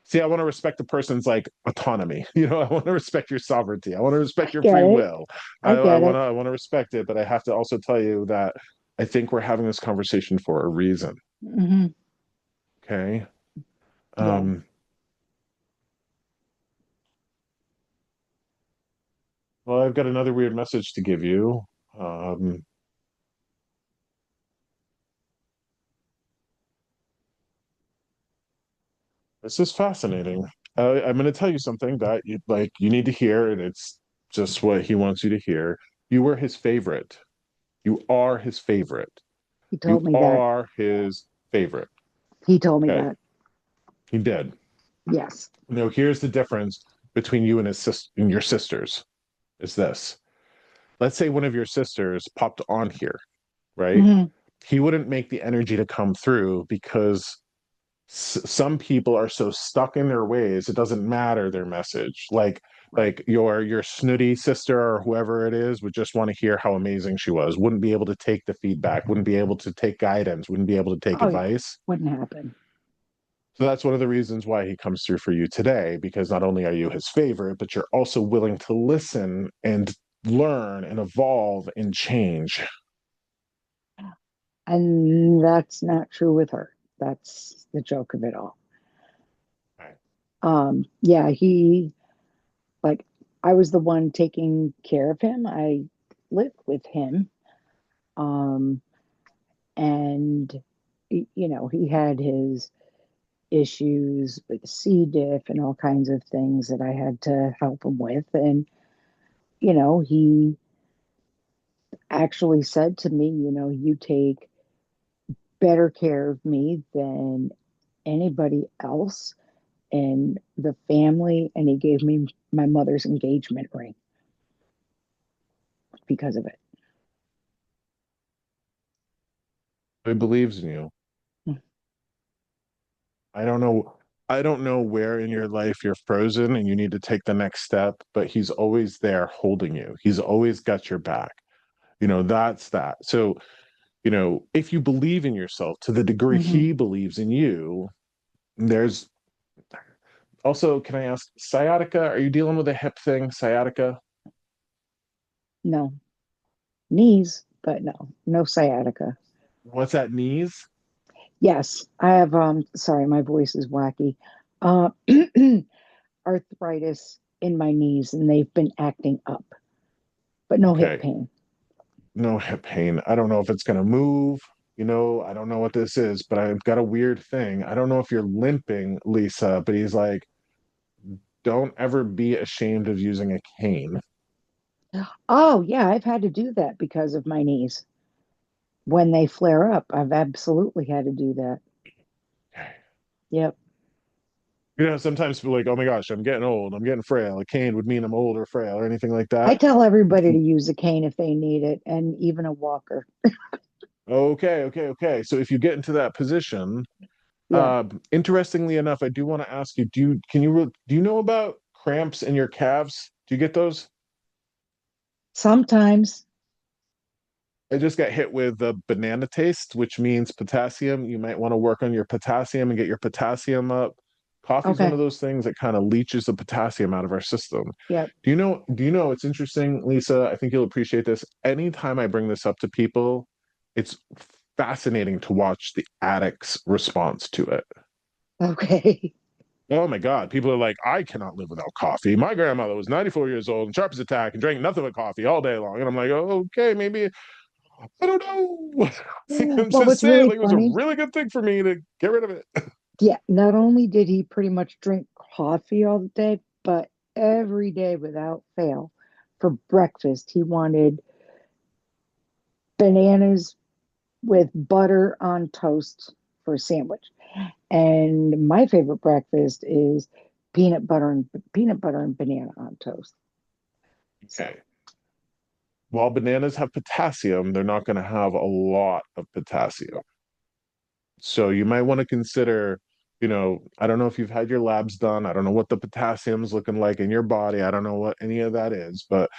See, I want to respect the person's like autonomy. I want to respect your sovereignty. I want to I respect your get free it. will. I, I I get want to it. I want to respect it, but I have to also tell you that I think we're having this conversation for a reason. Hmm. Okay. Yeah. Um, well, I've got another weird message to give you. Um, this is fascinating. I'm going to tell you something that you need to hear, and it's just what he wants you to hear. You were his favorite. You are his favorite. He told You me that. are his favorite. He told me Okay. that. He did. Now, Here's the difference between you and his sister and your sisters is this. Let's say one of your sisters popped on here, right? hmm He wouldn't make the energy to come through because some people are so stuck in their ways it doesn't matter their message. Right. Like your snooty sister or whoever it is would just want to hear how amazing she was, wouldn't be able to take the feedback, wouldn't be able to take guidance, wouldn't be able to take Oh yeah. advice. Wouldn't happen. So that's one of the reasons why he comes through for you today, because not only are you his favorite, but you're also willing to listen and learn and evolve and change. And that's not true with her. That's the joke of it all. Right. Yeah, he like I was the one taking care of him. I lived with him. Um, and he had his issues with C. diff and all kinds of things that I had to help him with. And, he actually said to me, you take better care of me than anybody else in the family. And he gave me my mother's engagement ring because of it. He believes in you. I don't know. I don't know where in your life you're frozen and you need to take the next step, but he's always there holding you. He's always got your back. That's that. So, if you believe in yourself to the degree Hmm. he believes in you, there's also, can I ask, sciatica? Are you dealing with a hip thing, sciatica? No knees, but no sciatica. What's that, knees? Yes, I have, sorry, my voice is wacky. Uh, arthritis in my knees and they've been acting up, but no hip Okay, pain. no hip pain. I don't know if it's going to move. I don't know what this is, but I've got a weird thing. I don't know if you're limping, Lisa, but he's like, don't ever be ashamed of using a cane. Oh, yeah, I've had to do that because of my knees. When they flare up, I've absolutely had to do that. Yep. Sometimes people are like, oh my gosh, I'm getting old, I'm getting frail. A cane would mean I'm old or frail or anything like I that. tell everybody to use a cane if they need it, and even a walker. Okay, okay, okay. So if you get into that position, Yeah. interestingly enough, I do want to ask you, do you know about cramps in your calves? Do you get those? Sometimes. I just got hit with the banana taste, which means potassium. You might want to work on your potassium and get your potassium up. Coffee is one of Okay. those things that kind of leaches the potassium out of our system. Yep. Do you know it's interesting, Lisa? I think you'll appreciate this. Anytime I bring this up to people, it's fascinating to watch the addict's response to it. Okay. Oh my God. People are like, I cannot live without coffee. My grandmother was 94 years old and sharp as a tack and drank nothing but coffee all day long. And I'm like, oh, okay, maybe I don't know. I'm Well, just what's saying, really like, it was a funny, really good thing for me to get rid of it. yeah, not only did he pretty much drink coffee all the day, but every day without fail for breakfast, he wanted bananas with butter on toast for a sandwich. And my favorite breakfast is peanut butter and banana on toast. So, Okay. While bananas have potassium, they're not going to have a lot of potassium. So you might want to consider, I don't know if you've had your labs done. I don't know what the potassium's looking like in your body. I don't know what any of that is, but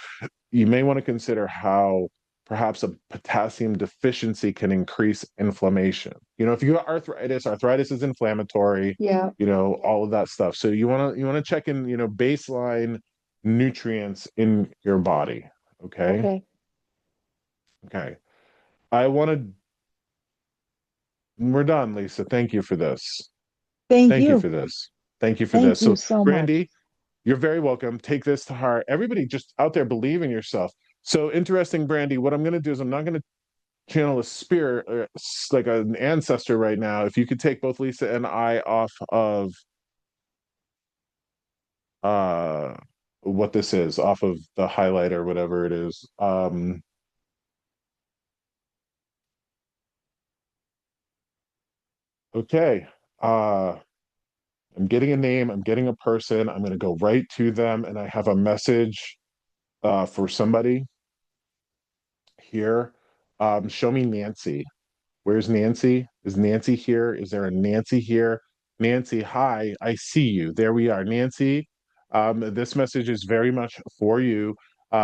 you may want to consider how perhaps a potassium deficiency can increase inflammation. If you got arthritis is inflammatory, yeah, all of that stuff. So you want to check in, baseline nutrients in your body. Okay. okay. Okay. I want to, we're done, Lisa. Thank you for this. Thank Thank you you. for this. Thank you for Thank this. you So, so much. Brandy, you're very welcome. Take this to heart. Everybody just out there, believe in yourself. So interesting, Brandy. What I'm going to do is I'm not going to channel a spirit or like an ancestor right now. If you could take both Lisa and I off of uh what this is, off of the highlight or whatever it is. Okay. I'm getting a name, I'm getting a person, I'm going to go right to them, and I have a message for somebody here. Show me Nancy. Where's Nancy? Is Nancy here? Is there a Nancy here? Nancy, hi, I see you. There we are. Nancy, this message is very much for you.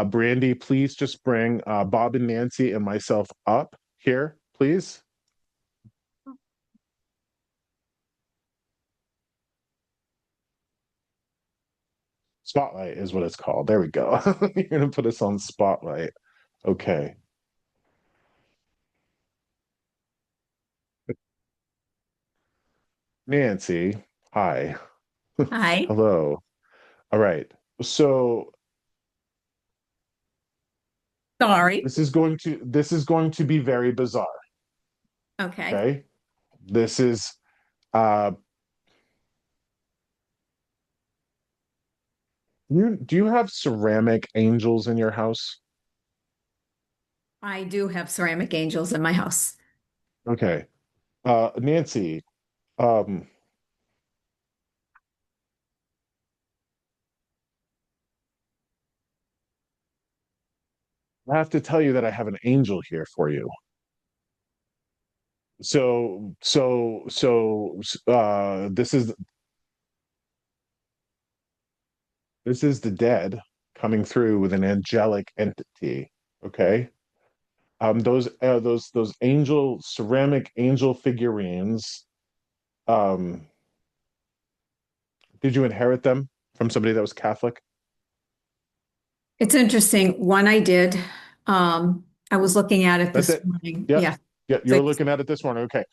Brandy, please just bring Bob and Nancy and myself up here, please. Spotlight is what it's called. There we go. You're going to put us on Spotlight. Okay. Nancy, hi. Hi. Hello. All right. So Sorry. this is going to be very bizarre. Okay. Okay. This is uh you do you have ceramic angels in your house? I do have ceramic angels in my house. Okay. Nancy, um I have to tell you that I have an angel here for you. So this is the dead coming through with an angelic entity. Okay. Those angel ceramic angel figurines, um did you inherit them from somebody that was Catholic? It's interesting. One I did. I was looking at it That's this it. morning. Yep. Yeah. Yeah, you So were looking at it this morning. Okay.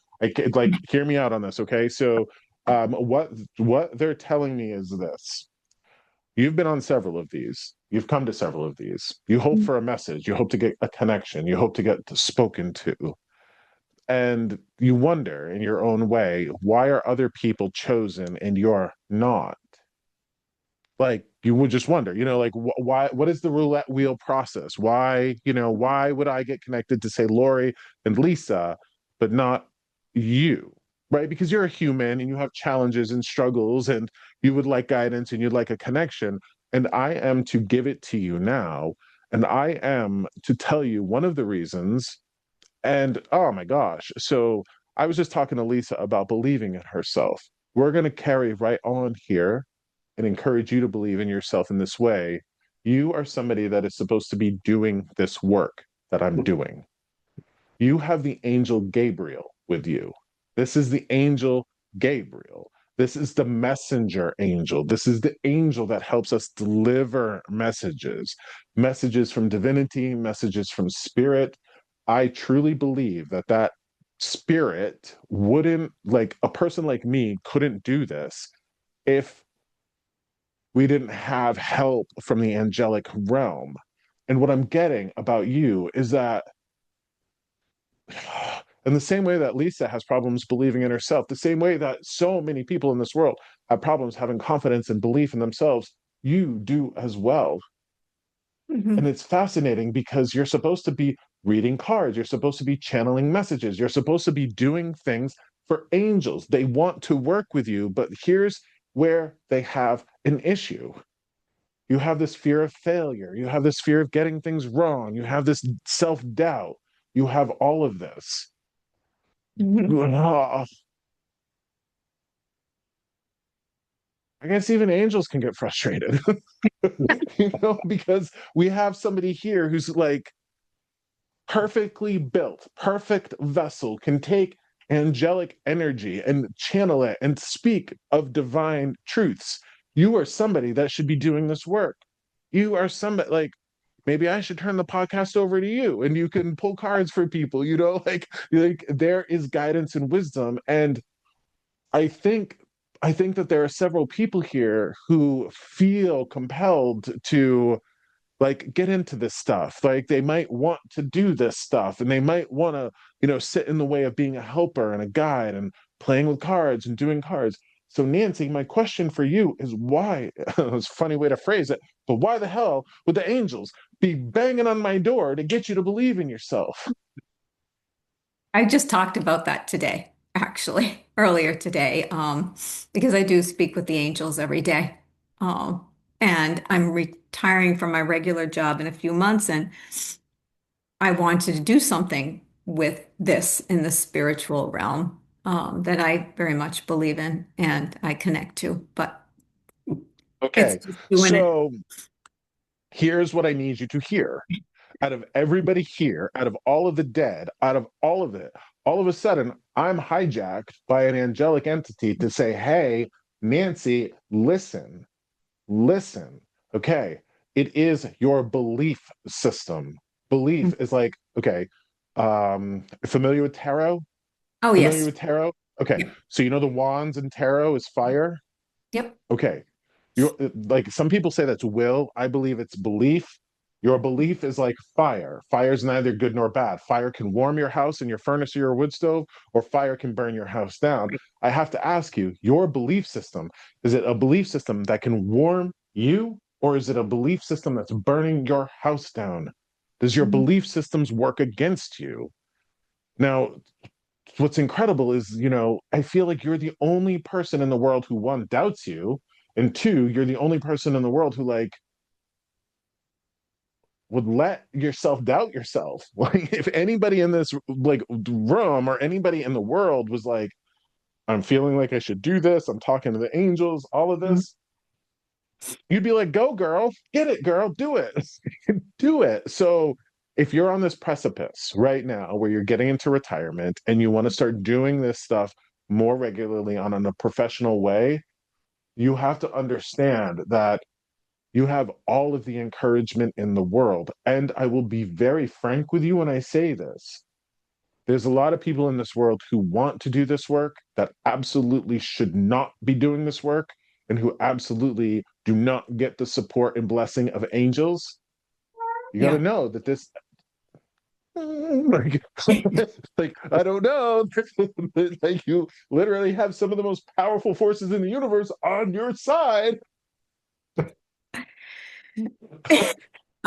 Like, hear me out on this, okay? So what they're telling me is this. You've been on several of these. You've come to several of these. You hope for a message. You hope to get a connection. You hope to get spoken to. And you wonder in your own way, why are other people chosen and you're not? Like you would just wonder, like why, what is the roulette wheel process? Why would I get connected to say Lori and Lisa, but not you? Right? Because you're a human and you have challenges and struggles and you would like guidance and you'd like a connection. And I am to give it to you now. And I am to tell you one of the reasons. And oh my gosh. So I was just talking to Lisa about believing in herself. We're going to carry right on here and encourage you to believe in yourself in this way. You are somebody that is supposed to be doing this work that I'm doing. You have the angel Gabriel with you. This is the angel Gabriel. This is the messenger angel. This is the angel that helps us deliver messages, messages from divinity, messages from spirit. I truly believe that that spirit wouldn't, like a person like me couldn't do this if we didn't have help from the angelic realm. And what I'm getting about you is that in the same way that Lisa has problems believing in herself, the same way that so many people in this world have problems having confidence and belief in themselves, you do as well. And Mhm. it's fascinating because you're supposed to be reading cards, you're supposed to be channeling messages, you're supposed to be doing things for angels. They want to work with you, but here's where they have an issue. You have this fear of failure, you have this fear of getting things wrong, you have this self doubt, you have all of this. Mhm. I guess even angels can get frustrated, because we have somebody here who's like perfectly built, perfect vessel, can take angelic energy and channel it and speak of divine truths. You are somebody that should be doing this work. You are somebody like, maybe I should turn the podcast over to you and you can pull cards for people, like there is guidance and wisdom. And I think I think that there are several people here who feel compelled to like get into this stuff. Like they might want to do this stuff and they might want to, sit in the way of being a helper and a guide and playing with cards and doing cards. So Nancy, my question for you is why, it's a funny way to phrase it, but why the hell would the angels be banging on my door to get you to believe in yourself? I just talked about that today, actually, earlier today, because I do speak with the angels every day. Um, and I'm retiring from my regular job in a few months, and I wanted to do something with this in the spiritual realm, that I very much believe in and I connect to, but it's Okay, just doing it. so here's what I need you to hear. Out of everybody here, out of all of the dead, out of all of it, all of a sudden, I'm hijacked by an angelic entity to say, hey, Nancy, listen, listen. Okay, it is your belief system. Belief is like, okay, familiar with tarot? Oh, Familiar yes. with tarot? Okay, Yep. so the wands in tarot is fire? Yep. Okay. You're like some people say that's will. I believe it's belief. Your belief is like fire. Fire is neither good nor bad. Fire can warm your house and your furnace or your wood stove, or fire can burn your house down. I have to ask you, your belief system, is it a belief system that can warm you, or is it a belief system that's burning your house down? Does your belief systems work against you? Now, what's incredible is, I feel like you're the only person in the world who one doubts you, and two, you're the only person in the world who like would let yourself doubt yourself. Like if anybody in this like room or anybody in the world was like, I'm feeling like I should do this, I'm talking to the angels, all of Mhm. this, you'd be like, go girl, get it, girl, do it. Do it. So if you're on this precipice right now where you're getting into retirement and you want to start doing this stuff more regularly on a professional way, you have to understand that you have all of the encouragement in the world. And I will be very frank with you when I say this. There's a lot of people in this world who want to do this work that absolutely should not be doing this work and who absolutely do not get the support and blessing of angels. You got to Yeah. know that this like, like I don't know. Like you literally have some of the most powerful forces in the universe on your side.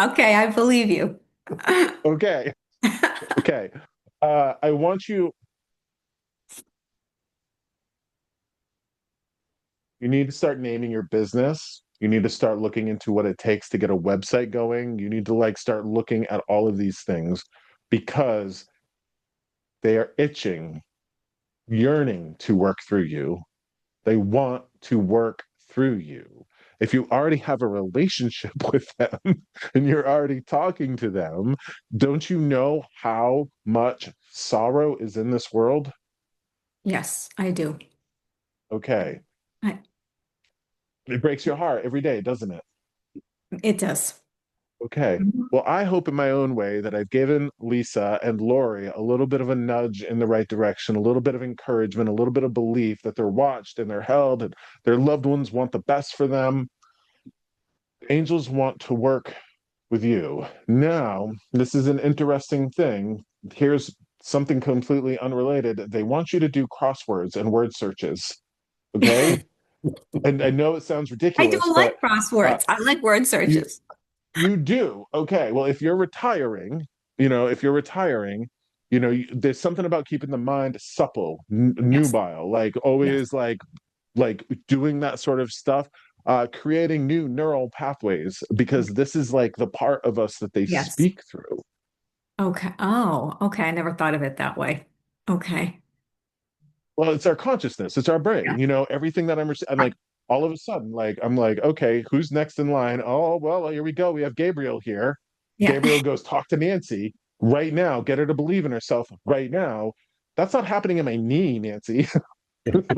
Okay, I believe you. Okay, okay. I want you. You need to start naming your business. You need to start looking into what it takes to get a website going. You need to like start looking at all of these things because they are itching, yearning to work through you. They want to work through you. if you already have a relationship with them and you're already talking to them, don't you know how much sorrow is in this world? Yes, I do. Okay. I, It breaks your heart every day, doesn't it? it does. Okay. Well, I hope in my own way that I've given Lisa and Lori a little bit of a nudge in the right direction, a little bit of encouragement, a little bit of belief that they're watched and they're held and their loved ones want the best for them. Angels want to work with you. Now, this is an interesting thing. Here's something completely unrelated. They want you to do crosswords and word searches. Okay. And I know it sounds I ridiculous, don't like but uh, crosswords. I like word you searches. you do. Okay. Well, if you're retiring, if you're retiring, there's something about keeping the mind supple, Yes. nubile, like Yes. always like doing that sort of stuff, creating new neural pathways, because this is like the part of us that they Yes. speak through. Okay. Oh, okay. I never thought of it that way. Okay. Well, it's our consciousness, it's our Yeah. brain, everything that I'm Right. like, all of a sudden, like, I'm like, okay, who's next in line? Oh, well, here we go. We have Gabriel here. Yeah. Gabriel goes, talk to Nancy right now, get her to believe in herself right now. That's not happening in my knee, Nancy. It's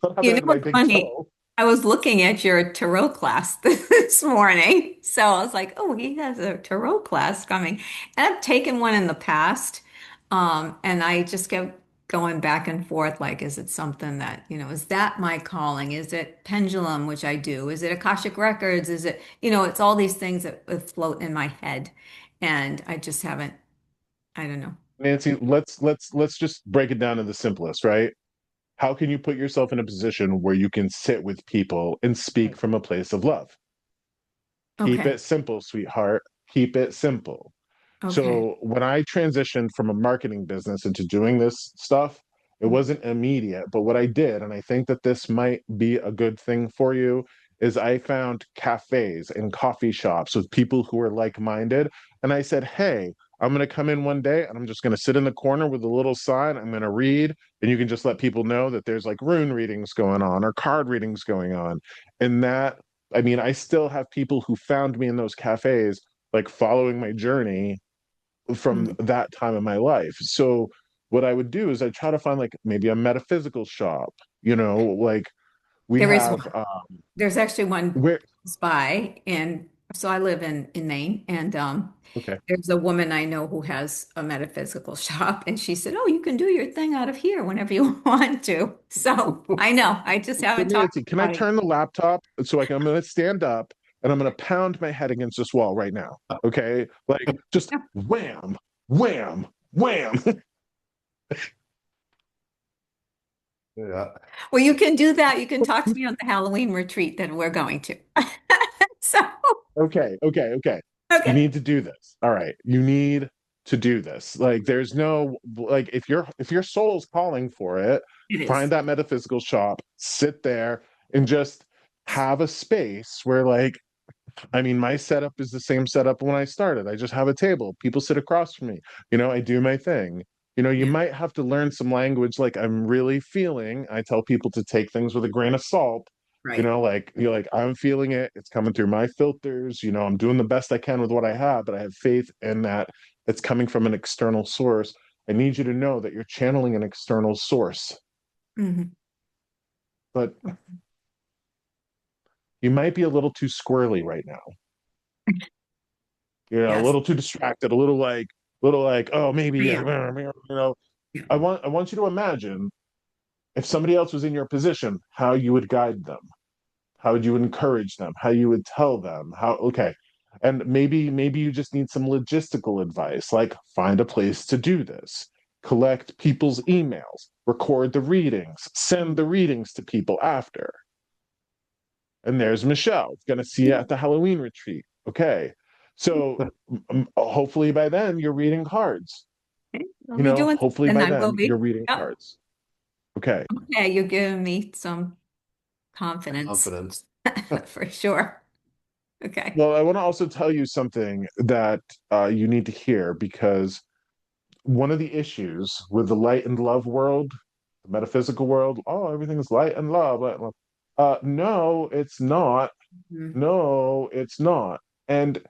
not You happening know in my what's big funny? toe. I was looking at your tarot class this morning. So I was like, oh, he has a tarot class coming. And I've taken one in the past. And I just kept going back and forth, like, is it something that, is that my calling? Is it pendulum, which I do? Is it Akashic Records? Is it, it's all these things that float in my head. And I just haven't, I don't know. Nancy, let's just break it down to the simplest, right? How can you put yourself in a position where you can sit with people and speak Right. from a place of love? Keep Okay. it simple, sweetheart. Keep it simple. Okay. So when I transitioned from a marketing business into doing this stuff, it wasn't immediate. But what I did, and I think that this might be a good thing for you, is I found cafes and coffee shops with people who are like-minded. And I said, hey, I'm going to come in one day and I'm just going to sit in the corner with a little sign. I'm going to read, and you can just let people know that there's like rune readings going on or card readings going on. And that, I mean, I still have people who found me in those cafes, like following my journey from Mhm. that time in my life. So what I would do is I try to find like maybe a metaphysical shop, like we There is have one. There's actually one where close by, and so I live in Maine, and okay. there's a woman I know who has a metaphysical shop, and she said, "Oh, you can do your thing out of here whenever you want to." So I know, I just So haven't talked Nancy, can I about it. turn the laptop so I'm gonna stand up and I'm gonna pound my head against this wall right now. Okay. Like just Yeah. wham, wham, wham. Yeah. Well, you can do that. You can talk to me on the Halloween retreat that we're going to. So, Okay. You okay, need to do this. All right. You need to do this. Like there's no like if your soul's calling for it, it find is. that metaphysical shop, sit there and just have a space where like I mean my setup is the same setup when I started. I just have a table. People sit across from me. I do my thing. You Yeah, might have to learn some language like I'm really feeling. I tell people to take things with a grain of salt, right. like you're like I'm feeling it, it's coming through my filters, I'm doing the best I can with what I have, but I have faith in that it's coming from an external source. I need you to know that you're channeling an external source, Hmm. but you might be a little too squirrely right now, a Yes, little too distracted, a little like oh maybe I yeah, am. Yeah. I want you to imagine if somebody else was in your position, how you would guide them, how would you encourage them, how you would tell them how okay. And maybe you just need some logistical advice, like find a place to do this, collect people's emails, record the readings, send the readings to people after. And there's Michelle, going to see you at the Halloween retreat. Okay. So hopefully by then you're reading cards. Okay, I'll be doing Hopefully something. by I will then you're be. reading Yep. cards. Okay. Okay, you're giving me some confidence Confidence. for sure. Okay. Well, I want to also tell you something that you need to hear, because one of the issues with the light and love world, the metaphysical world, oh, everything's light and love. No, it's not. Mhm. No, it's not. And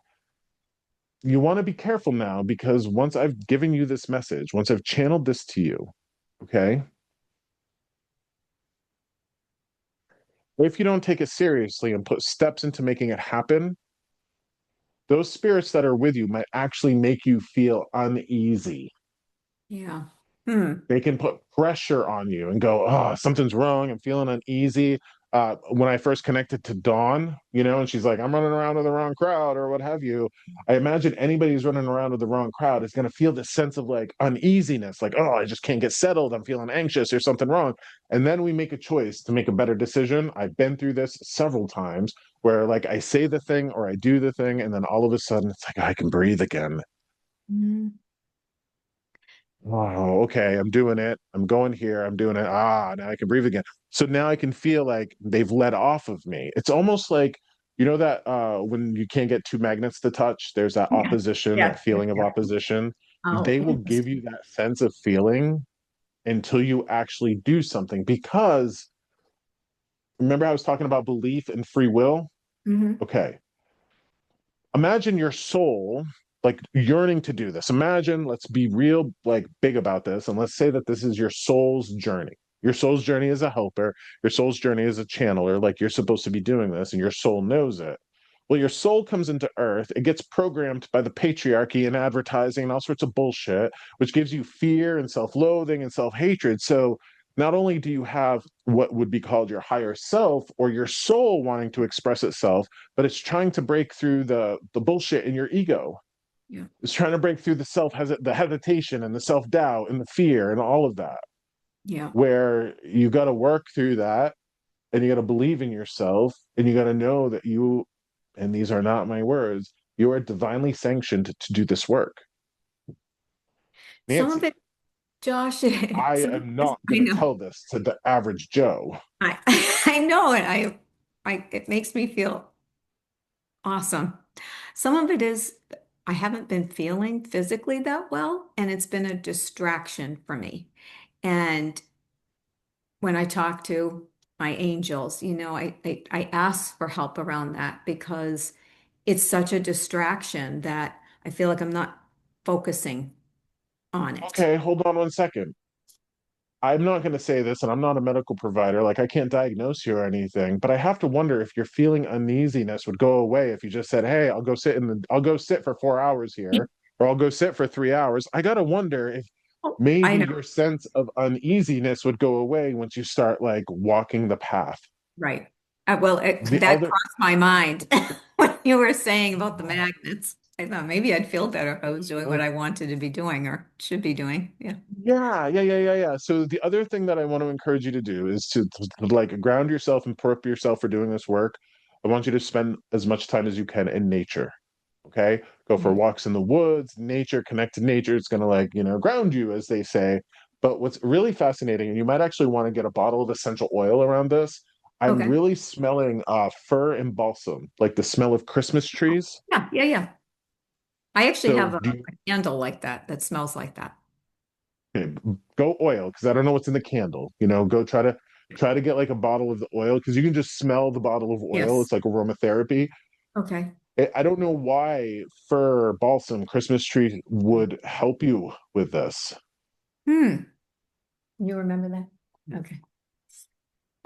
you want to be careful now because once I've given you this message, once I've channeled this to you, okay? If you don't take it seriously and put steps into making it happen, those spirits that are with you might actually make you feel uneasy. Yeah. Hmm. They can put pressure on you and go, oh, something's wrong. I'm feeling uneasy. When I first connected to Dawn, and she's like, I'm running around with the wrong crowd or what have you. I imagine anybody who's running around with the wrong crowd is going to feel this sense of like uneasiness, like, oh, I just can't get settled. I'm feeling anxious. There's something wrong. And then we make a choice to make a better decision. I've been through this several times where like I say the thing or I do the thing, and then all of a sudden it's like, I can breathe again. Mhm. Oh, okay. I'm doing it. I'm going here. I'm doing it. Ah, now I can breathe again. So now I can feel like they've let off of me. It's almost like, that when you can't get two magnets to touch, there's that Yeah. opposition, Yeah. that feeling of opposition. Oh, They will give interesting. you that sense of feeling until you actually do something. Because remember, I was talking about belief and free will? Hmm. Okay. Imagine your soul like yearning to do this. Imagine, let's be real like big about this, and let's say that this is your soul's journey. Your soul's journey as a helper, your soul's journey as a channeler, like you're supposed to be doing this, and your soul knows it. Well, your soul comes into earth, it gets programmed by the patriarchy and advertising and all sorts of bullshit, which gives you fear and self-loathing and self-hatred. So not only do you have what would be called your higher self or your soul wanting to express itself, but it's trying to break through the bullshit in your ego. Yeah. It's trying to break through the hesitation and the self-doubt and the fear and all of that, Yeah. where you got to work through that, and you got to believe in yourself, and you got to know that you, and these are not my words, you are divinely sanctioned to do this work. Some of Nancy, it, Josh, I some of am it is, not I going to know. tell this to the average Joe. I I know it. It makes me feel awesome. Some of it is I haven't been feeling physically that well, and it's been a distraction for me. And when I talk to my angels, I ask for help around that because it's such a distraction that I feel like I'm not focusing on it. Okay, hold on 1 second. I'm not going to say this, and I'm not a medical provider. Like, I can't diagnose you or anything, but I have to wonder if your feeling uneasiness would go away if you just said, "Hey, I'll go sit for 4 hours here, or I'll go sit for 3 hours." I got to wonder if Oh, I maybe know. your sense of uneasiness would go away once you start like walking the path. Right. Well, The that other, crossed my mind when you were saying about the magnets. I thought maybe I'd feel better if I was doing what I wanted to be doing or should be doing. Yeah. yeah. So the other thing that I want to encourage you to do is to like ground yourself and prep yourself for doing this work. I want you to spend as much time as you can in nature. Okay, go for Mhm. walks in the woods, nature, connect to nature. It's going to like ground you, as they say. But what's really fascinating, and you might actually want to get a bottle of essential oil around this. I'm Okay. really smelling fir and balsam, like the smell of Christmas trees. Yeah, yeah, yeah. I actually So have do you, a candle like that that smells like that. okay, go oil because I don't know what's in the candle. Go try to get like a bottle of the oil because you can just smell the bottle of oil. Yes. It's like aromatherapy. Okay. I don't know why fir, balsam, Christmas tree would help you with this. Hmm. You remember that? Okay.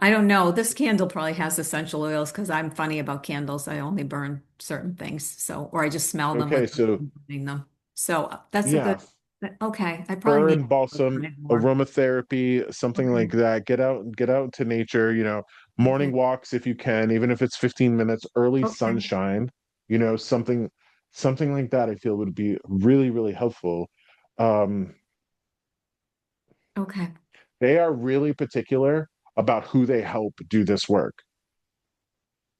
I don't know. This candle probably has essential oils because I'm funny about candles. I only burn certain things. So, or I just smell them Okay, without so burning them. So that's a good, yeah, okay. I probably fir need and to look balsam, at it more. aromatherapy, something Okay. like that. Get out to nature, morning Okay. walks if you can, even if it's 15 minutes, early Okay. sunshine, something like that I feel would be really, really helpful. Um, Okay. they are really particular about who they help do this work.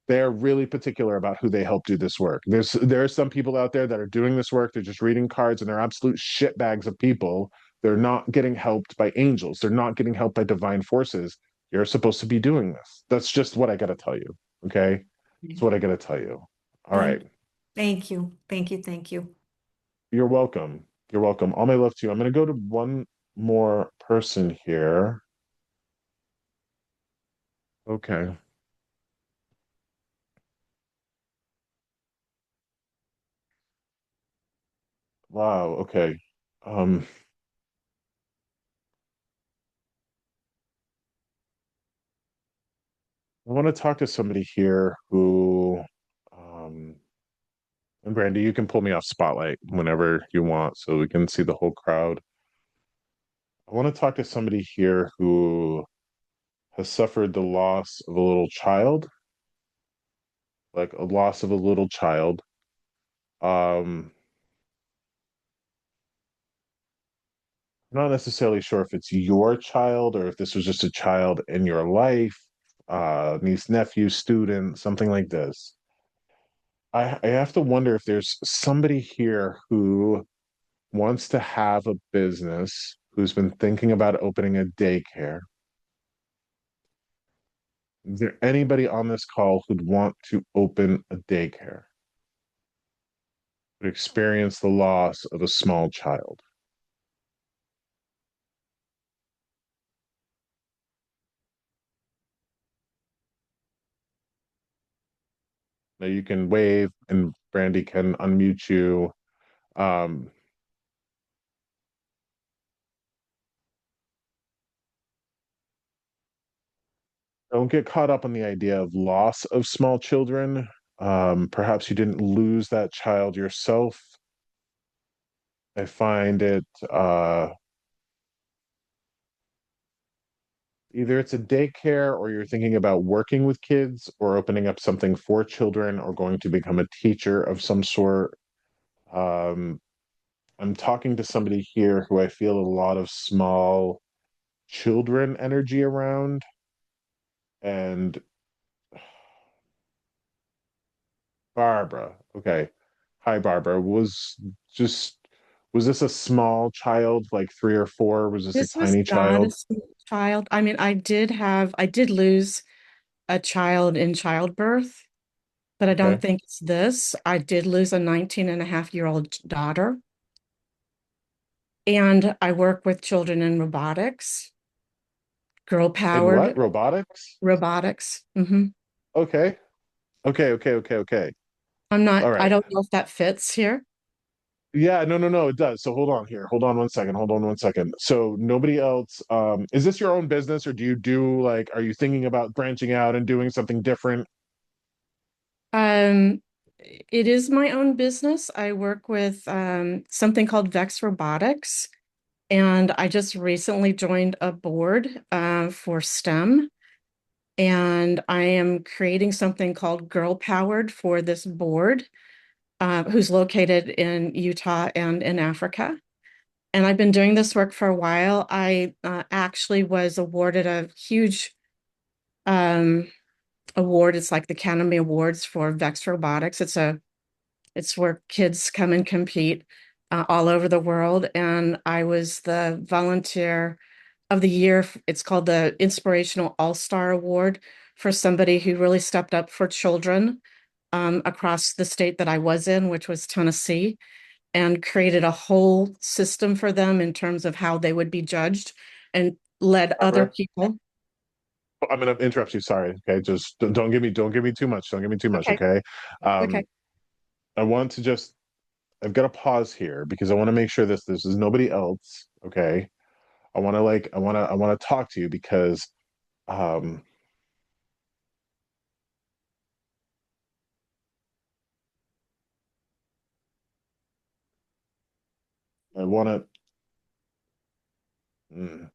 They're really particular about who they help do this work. There are some people out there that are doing this work. They're just reading cards and they're absolute shitbags of people. They're not getting helped by angels. They're not getting helped by divine forces. You're supposed to be doing this. That's just what I got to tell you. Okay. That's what I got to tell you. All right. Thank, thank you. Thank you. Thank you. You're welcome. You're welcome. All my love to you. I'm going to go to one more person here. Okay. Wow, okay. Um, I want to talk to somebody here who, um, and Brandy, you can pull me off spotlight whenever you want so we can see the whole crowd. I want to talk to somebody here who has suffered the loss of a little child, like a loss of a little child. Um, I'm not necessarily sure if it's your child or if this was just a child in your life, niece, nephew, student, something like this. I have to wonder if there's somebody here who wants to have a business, who's been thinking about opening a daycare. Is there anybody on this call who'd want to open a daycare, would experience the loss of a small child? Now you can wave and Brandy can unmute you. Um, don't get caught up on the idea of loss of small children. Perhaps you didn't lose that child yourself. I find it either it's a daycare or you're thinking about working with kids or opening up something for children or going to become a teacher of some sort. Um, I'm talking to somebody here who I feel a lot of small children energy around. And Barbara, okay. Hi, Barbara. Just was this a small child, like 3 or 4? Was this a This was tiny not a child? small child. I mean, I did lose a child in childbirth, but I don't Okay. think it's this. I did lose a 19-and-a-half-year-old daughter, and I work with children in robotics, girl In what? powered Robotics? robotics. Okay. Okay. All I right. don't know if that fits here. Yeah, no, no, no, it does. So hold on here. Hold on one second. Hold on one second. So nobody else, is this your own business or do you do like, are you thinking about branching out and doing something different? Um, it is my own business. I work with something called Vex Robotics, and I just recently joined a board for STEM. And I am creating something called Girl Powered for this board, who's located in Utah and in Africa. And I've been doing this work for a while. I actually was awarded a huge um, award. It's like the Academy Awards for Vex Robotics. It's where kids come and compete all over the world. And I was the volunteer of the year. It's called the Inspirational All-Star Award for somebody who really stepped up for children across the state that I was in, which was Tennessee, and created a whole system for them in terms of how they would be judged and led other Barbara, people. I'm gonna interrupt you. Sorry. Okay. Just don't give me too much. Don't give me too much. Okay, Okay. okay, Um, I want to just, I've got to pause here because I want to make sure this is nobody else. Okay. I want to talk to you because, um, I want to, mm,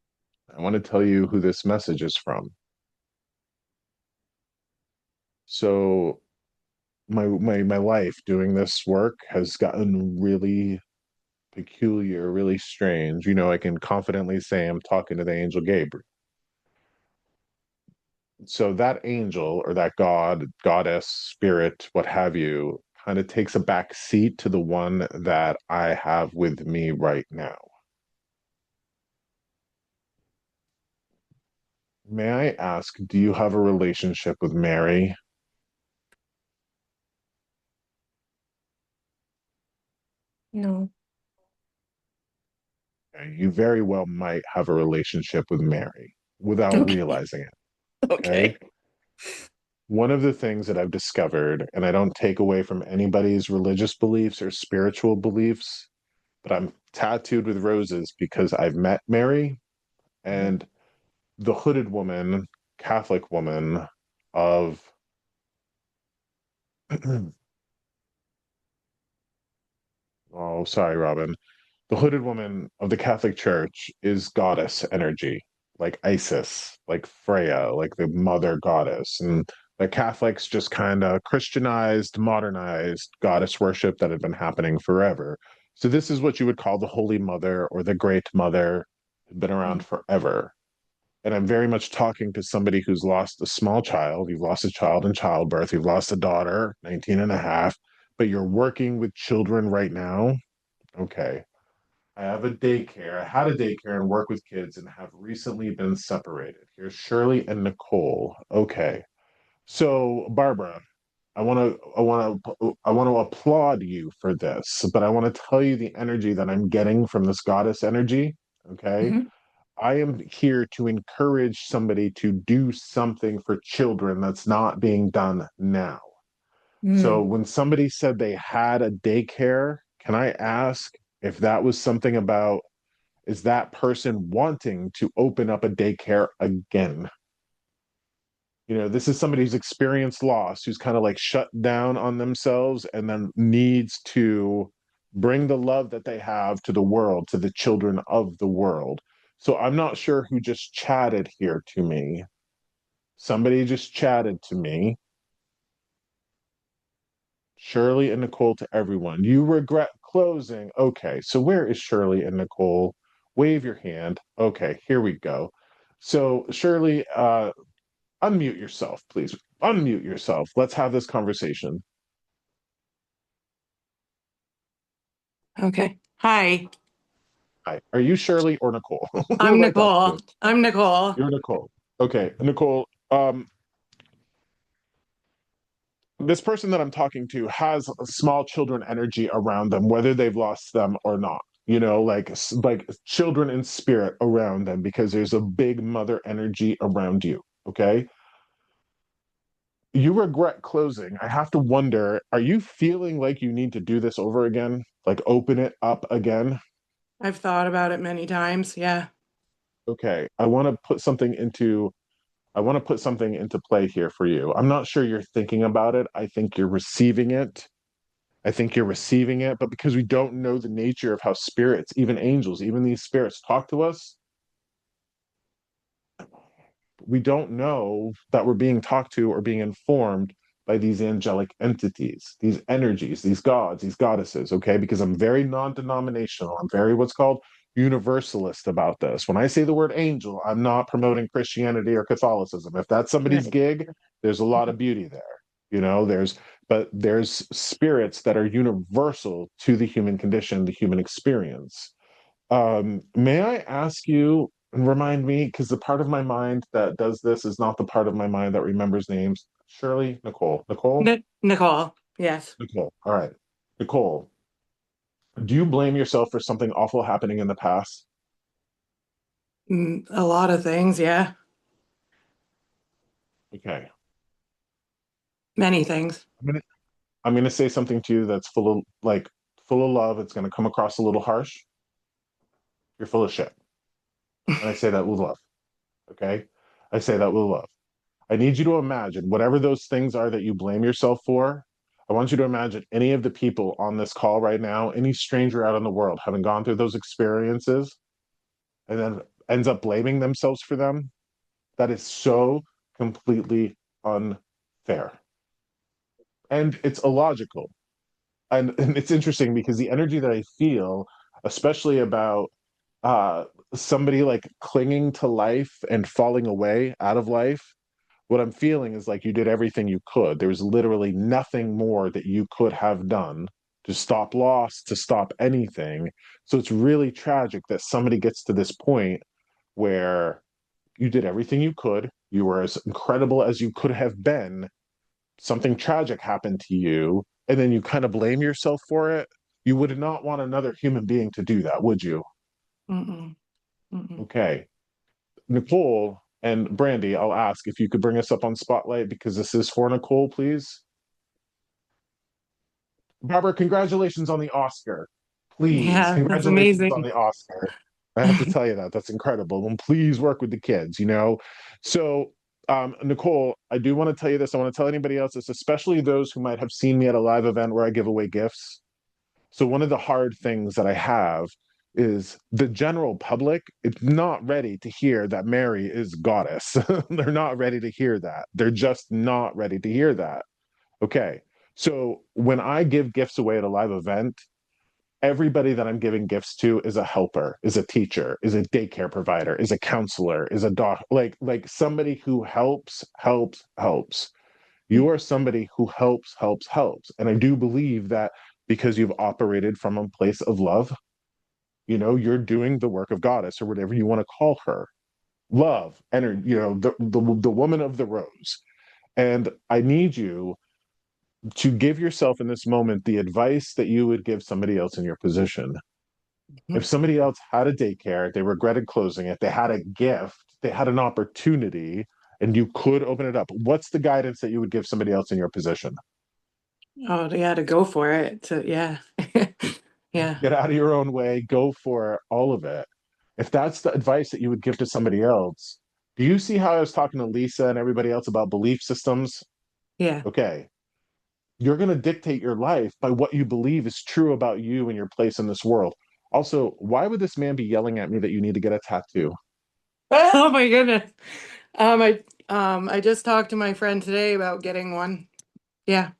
I want to tell you who this message is from. So my life doing this work has gotten really peculiar, really strange. You know, I can confidently say I'm talking to the angel Gabriel. So that angel or that god, goddess, spirit, what have you, kind of takes a back seat to the one that I have with me right now. May I ask, do you have a relationship with Mary? no, You very well might have a relationship with Mary without okay, realizing it. Okay. okay, One of the things that I've discovered, and I don't take away from anybody's religious beliefs or spiritual beliefs, but I'm tattooed with roses because I've met Mary and the hooded woman, Catholic woman of oh, sorry, Robin. The hooded woman of the Catholic Church is goddess energy, like Isis, like Freya, like the mother goddess. And the Catholics just kind of Christianized, modernized goddess worship that had been happening forever. So this is what you would call the Holy Mother or the Great Mother, had been around forever. And I'm very much talking to somebody who's lost a small child. You've lost a child in childbirth. You've lost a daughter, 19 and a half, but you're working with children right now. Okay. I have a daycare. I had a daycare and work with kids and have recently been separated. Here's Shirley and Nicole. Okay. So, Barbara, I want to applaud you for this, but I want to tell you the energy that I'm getting from this goddess energy. Okay. Mhm. I am here to encourage somebody to do something for children that's not being done now. So Mm. when somebody said they had a daycare, can I ask if that was something about is that person wanting to open up a daycare again? You know, this is somebody who's experienced loss, who's kind of like shut down on themselves and then needs to bring the love that they have to the world, to the children of the world. So I'm not sure who just chatted here to me. Somebody just chatted to me. Shirley and Nicole to everyone. You regret closing. Okay, so where is Shirley and Nicole? Wave your hand. Okay, here we go. So, Shirley, unmute yourself, please. Unmute yourself. Let's have this conversation. Okay. Hi, Hi. Are you Shirley or Nicole? Who I'm am I talking Nicole. to? I'm Nicole. You're Nicole. Okay, Nicole, this person that I'm talking to has small children energy around them, whether they've lost them or not. You know, like children in spirit around them because there's a big mother energy around you. Okay, you regret closing. I have to wonder: are you feeling like you need to do this over again? Like open it up again? I've thought about it many times. Yeah. Okay, I want to put something into play here for you. I'm not sure you're thinking about it. I think you're receiving it. I think you're receiving it, but because we don't know the nature of how spirits, even angels, even these spirits talk to us, we don't know that we're being talked to or being informed by these angelic entities, these energies, these gods, these goddesses, okay? Because I'm very non denominational. I'm very what's called universalist about this. When I say the word angel, I'm not promoting Christianity or Catholicism. If that's somebody's Right. gig, there's a lot of beauty there. You know, there's spirits that are universal to the human condition, the human experience. May I ask you and remind me, because the part of my mind that does this is not the part of my mind that remembers names. Shirley, Nicole. Nicole? Nicole. Yes. Nicole. All right. Nicole, do you blame yourself for something awful happening in the past? A lot of things. Yeah. Okay. Many things. I'm gonna say something to you that's full of love. It's gonna come across a little harsh. You're full of shit. And I say that with love. Okay? I say that with love. I need you to imagine whatever those things are that you blame yourself for. I want you to imagine any of the people on this call right now, any stranger out in the world having gone through those experiences and then ends up blaming themselves for them. That is so completely unfair. And it's illogical. And it's interesting because the energy that I feel, especially about uh, somebody like clinging to life and falling away out of life, what I'm feeling is like you did everything you could. There was literally nothing more that you could have done to stop loss, to stop anything. So it's really tragic that somebody gets to this point where you did everything you could. You were as incredible as you could have been. Something tragic happened to you, and then you kind of blame yourself for it. You would not want another human being to do that, would you? Mm-mm. Mm-mm. Okay. Nicole and Brandy, I'll ask if you could bring us up on Spotlight because this is for Nicole, please. Barbara, congratulations on the Oscar. Please, Yeah, that's congratulations on amazing. the Oscar. I have to tell you that. That's incredible. And please work with the kids, you know? So, Nicole, I do want to tell you this. I want to tell anybody else this, especially those who might have seen me at a live event where I give away gifts. So, one of the hard things that I have is the general public, it's not ready to hear that Mary is goddess. They're not ready to hear that. They're just not ready to hear that. Okay. So, when I give gifts away at a live event, everybody that I'm giving gifts to is a helper, is a teacher, is a daycare provider, is a counselor, is a doc, like somebody who helps. You are somebody who helps. And I do believe that because you've operated from a place of love, you know, you're doing the work of goddess or whatever you want to call her. Love, and you know, the woman of the rose. And I need you to give yourself in this moment the advice that you would give somebody else in your position. If somebody else had a daycare, they regretted closing it, they had a gift, they had an opportunity, and you could open it up, what's the guidance that you would give somebody else in your position? Oh, yeah, to go for it. To, yeah. Yeah. Get out of your own way, go for all of it. If that's the advice that you would give to somebody else, do you see how I was talking to Lisa and everybody else about belief systems? Yeah. Okay. You're going to dictate your life by what you believe is true about you and your place in this world. Also, why would this man be yelling at me that you need to get a tattoo? Oh my goodness. I just talked to my friend today about getting one. Yeah.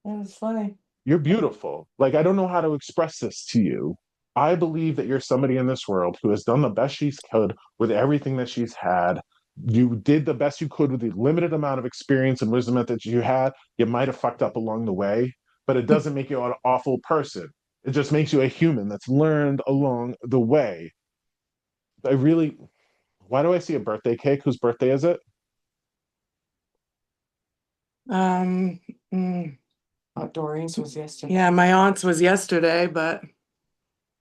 That was funny. You're beautiful. Like, I don't know how to express this to you. I believe that you're somebody in this world who has done the best she's could with everything that she's had. You did the best you could with the limited amount of experience and wisdom that you had. You might have fucked up along the way, but it doesn't make you an awful person. It just makes you a human that's learned along the way. I really, why do I see a birthday cake? Whose birthday is it? Um, mm, Doreen's was yesterday. Yeah, my aunt's was yesterday, but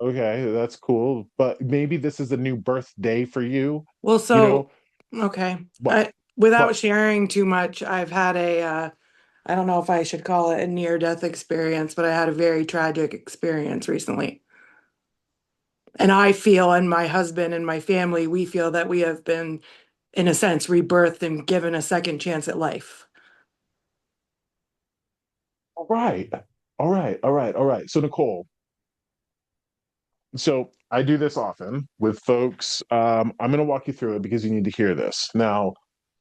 Okay, that's cool. But maybe this is a new birthday for you. well, You know, so okay. what? Without What? sharing too much, I've had I don't know if I should call it a near-death experience, but I had a very tragic experience recently. And I feel, and my husband and my family, we feel that we have been, in a sense, rebirthed and given a second chance at life. All right. All right. So, Nicole, so I do this often with folks. I'm going to walk you through it because you need to hear this. Now,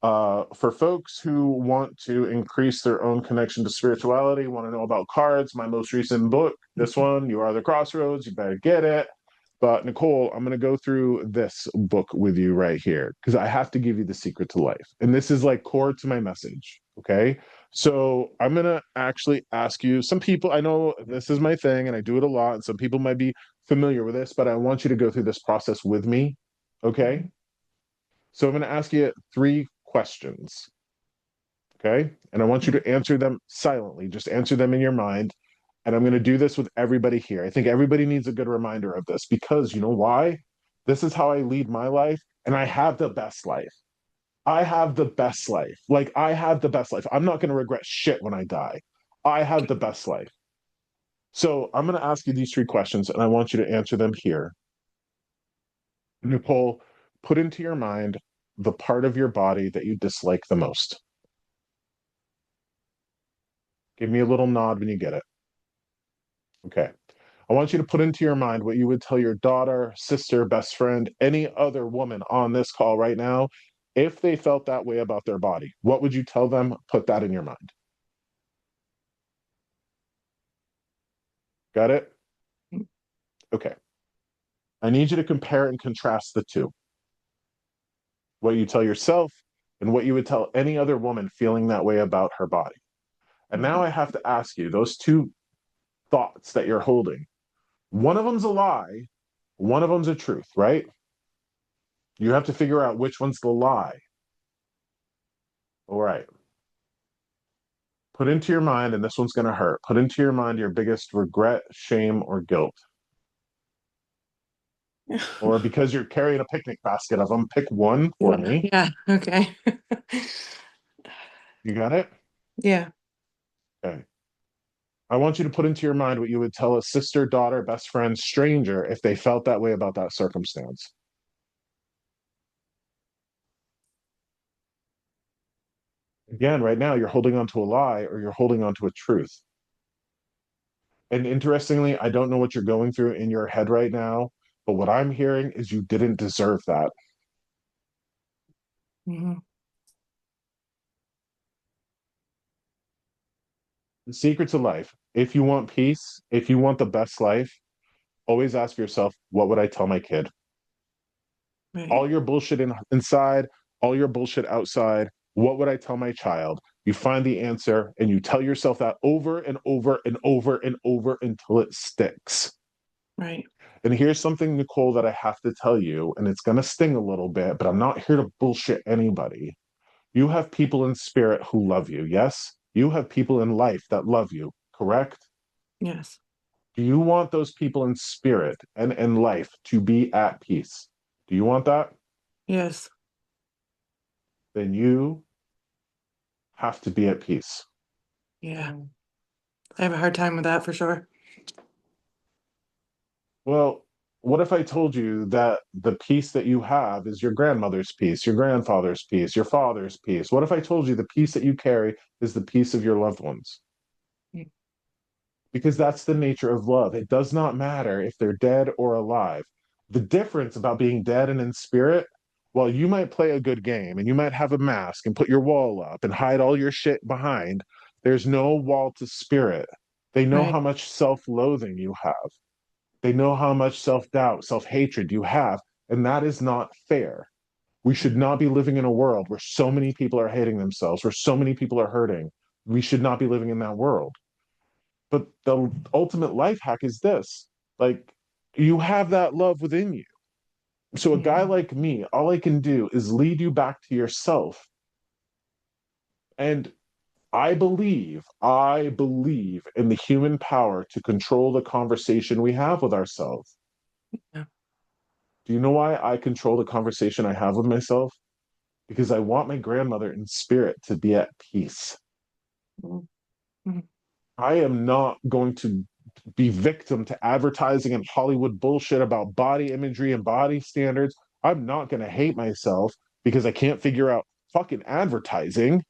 for folks who want to increase their own connection to spirituality, want to know about cards, my most recent book, this one, You Are the Crossroads, you better get it. But Nicole, I'm going to go through this book with you right here because I have to give you the secret to life. And this is like core to my message. Okay. So I'm going to actually ask you, some people, I know this is my thing and I do it a lot, and some people might be familiar with this, but I want you to go through this process with me. Okay. So I'm going to ask you three questions. Okay. And I want you to answer them silently, just answer them in your mind. And I'm going to do this with everybody here. I think everybody needs a good reminder of this because you know why? This is how I lead my life, and I have the best life. I have the best life. Like, I have the best life. I'm not going to regret shit when I die. I have the best life. So I'm going to ask you these three questions, and I want you to answer them here. Nicole, put into your mind the part of your body that you dislike the most. Give me a little nod when you get it. Okay. I want you to put into your mind what you would tell your daughter, sister, best friend, any other woman on this call right now if they felt that way about their body. What would you tell them? Put that in your mind. Got it? Okay. I need you to compare and contrast the two. What you tell yourself and what you would tell any other woman feeling that way about her body. And now I have to ask you those two thoughts that you're holding. One of them's a lie, one of them's a truth, right? You have to figure out which one's the lie. All right. Put into your mind, and this one's going to hurt. Put into your mind your biggest regret, shame, or guilt. Or because you're carrying a picnic basket of them, pick one for me. Yeah. Okay. You got it? Yeah. Okay. I want you to put into your mind what you would tell a sister, daughter, best friend, stranger if they felt that way about that circumstance. Again, right now, you're holding on to a lie or you're holding on to a truth. And interestingly, I don't know what you're going through in your head right now, but what I'm hearing is you didn't deserve that. Hmm. The secret to life, if you want peace, if you want the best life, always ask yourself, what would I tell my kid? Right. All your bullshit inside, all your bullshit outside, what would I tell my child? You find the answer and you tell yourself that over and over and over and over until it sticks. Right. And here's something, Nicole, that I have to tell you, and it's going to sting a little bit, but I'm not here to bullshit anybody. You have people in spirit who love you, yes? You have people in life that love you, correct? Yes. Do you want those people in spirit and in life to be at peace? Do you want that? Yes. Then you have to be at peace. Yeah. I have a hard time with that for sure. Well, what if I told you that the peace that you have is your grandmother's peace, your grandfather's peace, your father's peace? What if I told you the peace that you carry is the peace of your loved ones? Mm. Because that's the nature of love. It does not matter if they're dead or alive. The difference about being dead and in spirit, while you might play a good game and you might have a mask and put your wall up and hide all your shit behind, there's no wall to spirit. They know Right. how much self loathing you have. They know how much self doubt, self hatred you have. And that is not fair. We should not be living in a world where so many people are hating themselves, where so many people are hurting. We should not be living in that world. But the ultimate life hack is this, like, you have that love within you. So, a guy Hmm. like me, all I can do is lead you back to yourself. And I believe in the human power to control the conversation we have with ourselves. Yeah. Do you know why I control the conversation I have with myself? Because I want my grandmother in spirit to be at peace. Mm-hmm. I am not going to be victim to advertising and Hollywood bullshit about body imagery and body standards. I'm not going to hate myself because I can't figure out fucking advertising.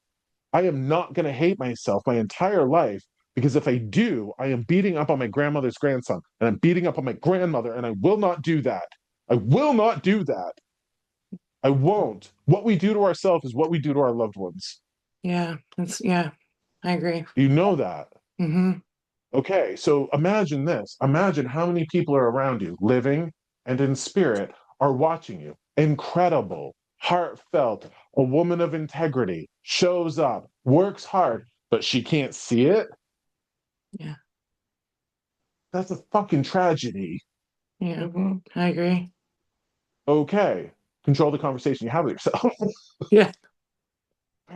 I am not going to hate myself my entire life because if I do, I am beating up on my grandmother's grandson and I'm beating up on my grandmother, and I will not do that. I will not do that. I won't. What we do to ourselves is what we do to our loved ones. Yeah. Yeah. I agree. You know that. Hmm. Okay, so imagine this. Imagine how many people are around you, living and in spirit, are watching you. Incredible, heartfelt, a woman of integrity, shows up, works hard, but she can't see it. Yeah. That's a fucking tragedy. Yeah. I agree. Okay, control the conversation you have with yourself, Yeah.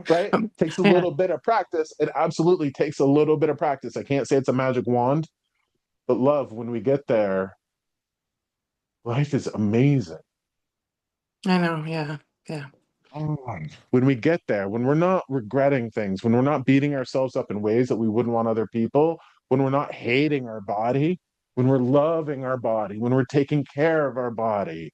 right? Takes a Yeah. little bit of practice. It absolutely takes a little bit of practice. I can't say it's a magic wand, but love, when we get there, life is amazing. I know. Yeah. Yeah. When we get there, when we're not regretting things, when we're not beating ourselves up in ways that we wouldn't want other people, when we're not hating our body, when we're loving our body, when we're taking care of our body,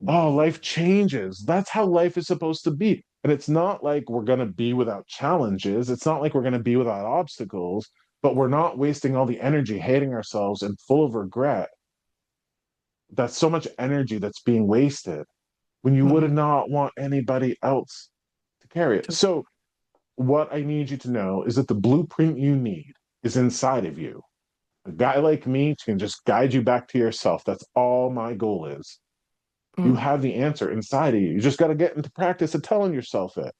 oh, life changes. That's how life is supposed to be. And it's not like we're going to be without challenges. It's not like we're going to be without obstacles, but we're not wasting all the energy hating ourselves and full of regret. That's so much energy that's being wasted when you would Hmm. not want anybody else to carry it. So, what I need you to know is that the blueprint you need is inside of you. A guy like me can just guide you back to yourself. That's all my goal is. You Mm. have the answer inside of you. You just got to get into practice of telling yourself it.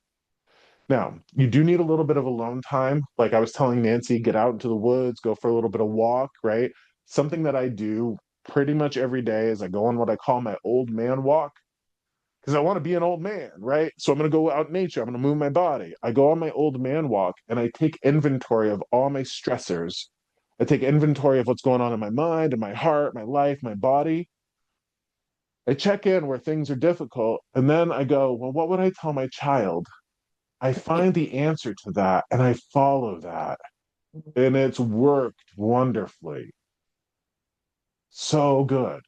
Now, you do need a little bit of alone time. Like I was telling Nancy, get out into the woods, go for a little bit of walk, right? Something that I do pretty much every day is I go on what I call my old man walk because I want to be an old man, right? So I'm going to go out in nature. I'm going to move my body. I go on my old man walk and I take inventory of all my stressors. I take inventory of what's going on in my mind and my heart, my life, my body. I check in where things are difficult. And then I go, well, what would I tell my child? I find the answer to that and I follow that. and it's worked wonderfully. So good.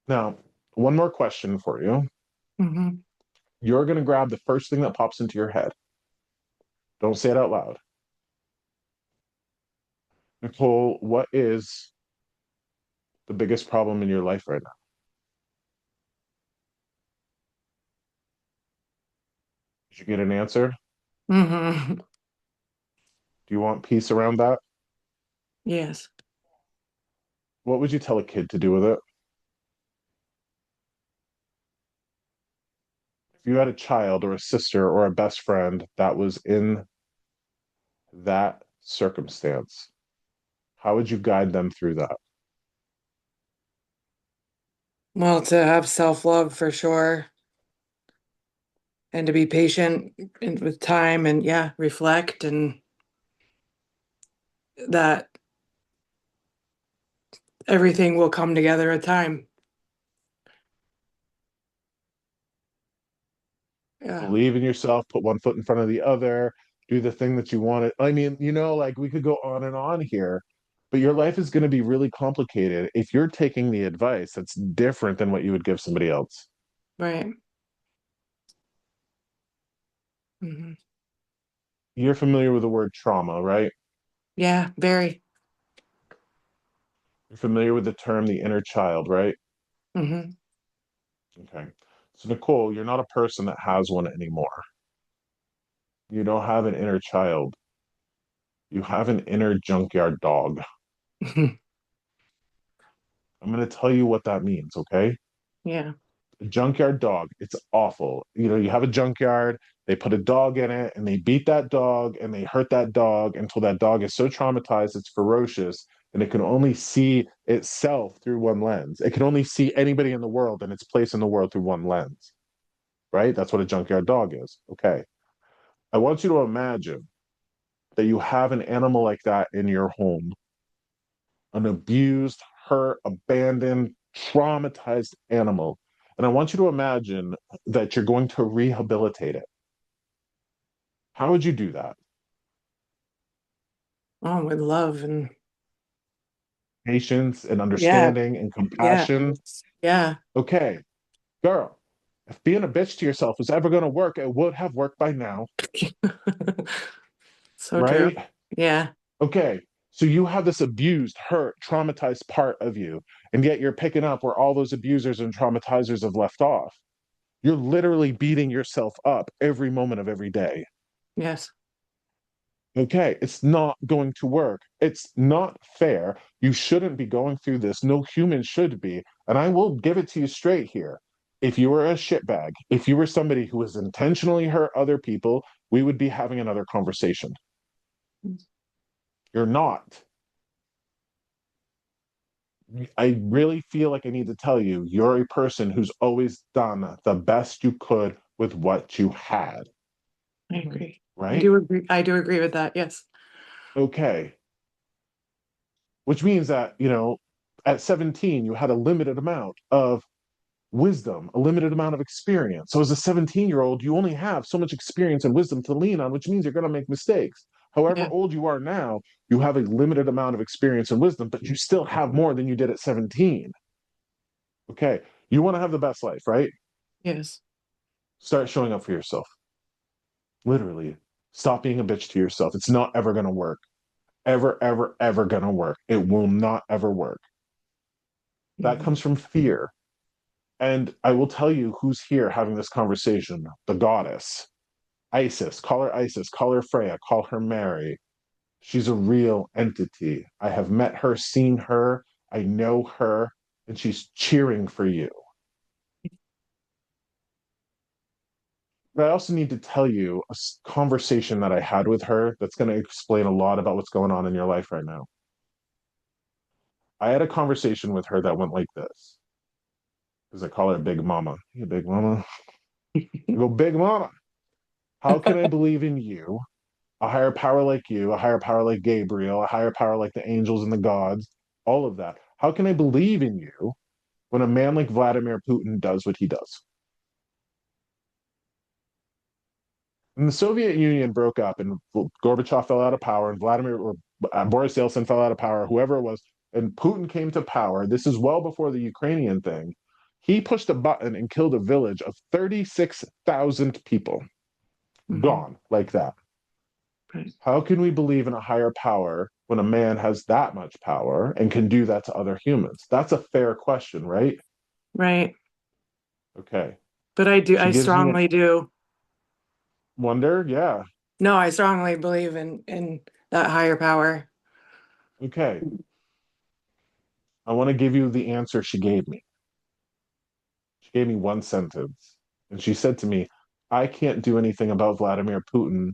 Now, one more question for you. Mhm. You're going to grab the first thing that pops into your head. Don't say it out loud. Nicole, what is the biggest problem in your life right now? Did you get an answer? Mhm. Do you want peace around that? Yes. What would you tell a kid to do with it? If you had a child or a sister or a best friend that was in that circumstance, how would you guide them through that? Well, to have self-love for sure, and to be patient and with time, and yeah, reflect, and that everything will come together at time. Yeah. Believe in yourself, put one foot in front of the other, do the thing that you wanted. I mean, like we could go on and on here, but your life is going to be really complicated if you're taking the advice that's different than what you would give somebody else. Right. Hmm. You're familiar with the word trauma, right? Yeah, very. You're familiar with the term the inner child, right? Hmm. Okay. So, Nicole, you're not a person that has one anymore. You don't have an inner child. You have an inner junkyard dog. I'm going to tell you what that means, okay? Yeah. A junkyard dog, it's awful. You have a junkyard, they put a dog in it, and they beat that dog and they hurt that dog until that dog is so traumatized it's ferocious and it can only see itself through one lens. It can only see anybody in the world and its place in the world through one lens, right? That's what a junkyard dog is. Okay. I want you to imagine that you have an animal like that in your home, an abused, hurt, abandoned, traumatized animal. And I want you to imagine that you're going to rehabilitate it. How would you do that? Oh, with love and Patience and yeah, understanding and yeah, compassion. yeah. Okay, girl, if being a bitch to yourself is ever going to work, it would have worked by now, So true. right? Yeah. Okay, so you have this abused, hurt, traumatized part of you, and yet you're picking up where all those abusers and traumatizers have left off. You're literally beating yourself up every moment of every day. Yes. Okay, it's not going to work. It's not fair. You shouldn't be going through this. No human should be. And I will give it to you straight here. If you were a shitbag, if you were somebody who has intentionally hurt other people, we would be having another conversation. You're not. I really feel like I need to tell you, you're a person who's always done the best you could with what you had, I agree. I right? do agree. I do agree with that. Yes. Okay. Which means that, at 17, you had a limited amount of wisdom, a limited amount of experience. So as a 17-year-old, you only have so much experience and wisdom to lean on, which means you're going to make mistakes. However Yeah. old you are now, you have a limited amount of experience and wisdom, but you still have more than you did at 17. Okay. You want to have the best life, right? Yes. Start showing up for yourself. Literally. Stop being a bitch to yourself. It's not ever going to work. Ever, ever, ever going to work. It will not ever work. That Mhm. comes from fear. And I will tell you who's here having this conversation, the goddess. Isis, call her Isis, call her Freya, call her Mary. She's a real entity. I have met her, seen her, I know her, and she's cheering for you. But I also need to tell you a conversation that I had with her that's going to explain a lot about what's going on in your life right now. I had a conversation with her that went like this, because I call her Big Mama. Hey, Big Mama. I go, Big Mama, how can I believe in you, a higher power like you, a higher power like Gabriel, a higher power like the angels and the gods, all of that? How can I believe in you when a man like Vladimir Putin does what he does? When the Soviet Union broke up and Gorbachev fell out of power and Vladimir or Boris Yeltsin fell out of power, whoever it was, and Putin came to power, this is well before the Ukrainian thing. He pushed a button and killed a village of 36,000 people. Gone like that. Right. How can we believe in a higher power when a man has that much power and can do that to other humans? That's a fair question, right? Right. Okay. But She I gives me a strongly do. wonder. Yeah. No, I strongly believe in that higher power. Okay. I want to give you the answer she gave me. She gave me one sentence. And she said to me, I can't do anything about Vladimir Putin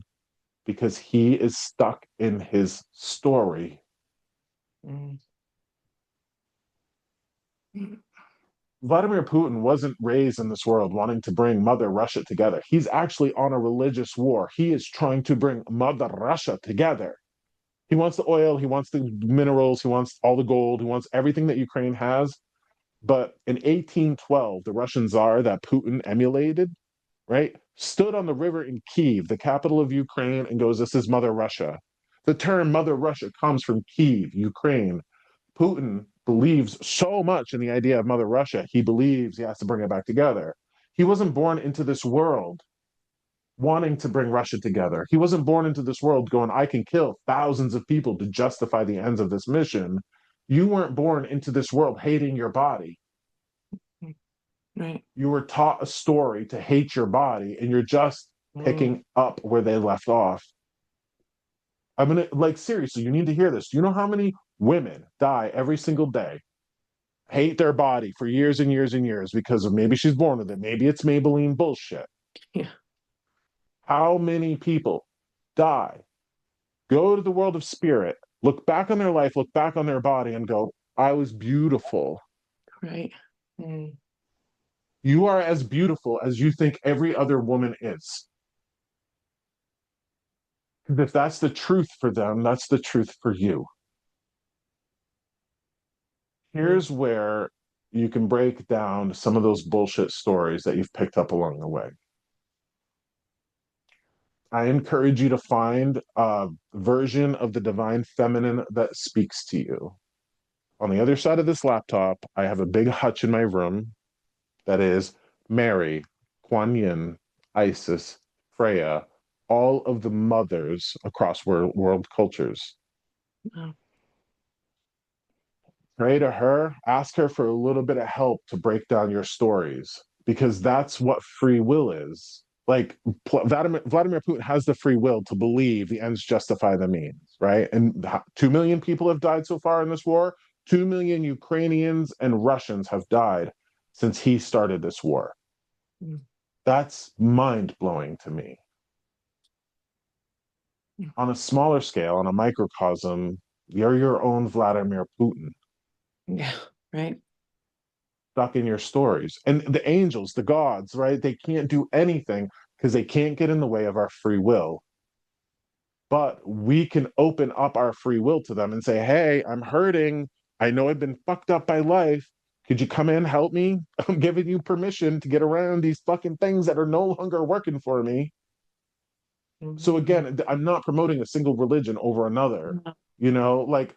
because he is stuck in his story. Mm. Vladimir Putin wasn't raised in this world wanting to bring Mother Russia together. He's actually on a religious war. He is trying to bring Mother Russia together. He wants the oil, he wants the minerals, he wants all the gold, he wants everything that Ukraine has. But in 1812, the Russian Tsar that Putin emulated, right, stood on the river in Kiev, the capital of Ukraine, and goes, This is Mother Russia. The term Mother Russia comes from Kiev, Ukraine. Putin believes so much in the idea of Mother Russia, he believes he has to bring it back together. He wasn't born into this world wanting to bring Russia together. He wasn't born into this world going, I can kill thousands of people to justify the ends of this mission. You weren't born into this world hating your body. Right. You were taught a story to hate your body, and you're just picking up where they left off. I'm gonna, like, seriously, you need to hear this. Do you know how many women die every single day, hate their body for years and years and years because of maybe she's born with it, maybe it's Maybelline bullshit? Yeah. How many people die, go to the world of spirit, look back on their life, look back on their body, and go, I was beautiful. Right. Mm. You are as beautiful as you think every other woman is. If that's the truth for them, that's the truth for you. Here's where you can break down some of those bullshit stories that you've picked up along the way. I encourage you to find a version of the divine feminine that speaks to you. On the other side of this laptop, I have a big hutch in my room that is Mary, Kuan Yin, Isis, Freya, all of the mothers across world cultures. Oh. Pray to her, ask her for a little bit of help to break down your stories, because that's what free will is. Like, Vladimir Putin has the free will to believe the ends justify the means, right? And 2 million people have died so far in this war. 2 million Ukrainians and Russians have died since he started this war. Mm. That's mind blowing to me. On a smaller scale, on a microcosm, you're your own Vladimir Putin, Yeah. Right. stuck in your stories. And the angels, the gods, right? They can't do anything because they can't get in the way of our free will. But we can open up our free will to them and say, Hey, I'm hurting. I know I've been fucked up by life. Could you come in, help me? I'm giving you permission to get around these fucking things that are no longer working for me. So again, I'm not promoting a single religion over another. You know, like,